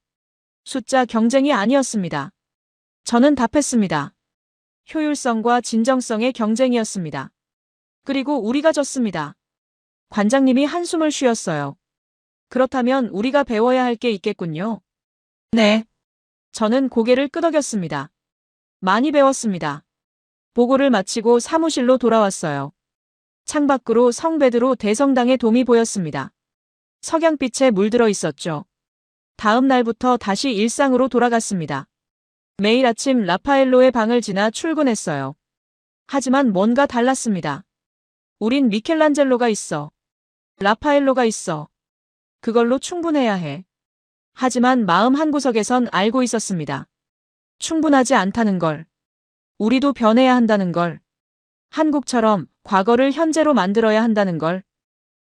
A: 숫자 경쟁이 아니었습니다. 저는 답했습니다. 효율성과 진정성의 경쟁이었습니다. 그리고 우리가 졌습니다. 관장님이 한숨을 쉬었어요. 그렇다면 우리가 배워야 할 게 있겠군요. 네. 저는 고개를 끄덕였습니다. 많이 배웠습니다. 보고를 마치고 사무실로 돌아왔어요. 창밖으로 성베드로 대성당의 돔이 보였습니다. 석양빛에 물들어 있었죠. 다음 날부터 다시 일상으로 돌아갔습니다. 매일 아침 라파엘로의 방을 지나 출근했어요. 하지만 뭔가 달랐습니다. 우린 미켈란젤로가 있어. 라파엘로가 있어. 그걸로 충분해야 해. 하지만 마음 한구석에선 알고 있었습니다. 충분하지 않다는 걸. 우리도 변해야 한다는 걸. 한국처럼 과거를 현재로 만들어야 한다는 걸.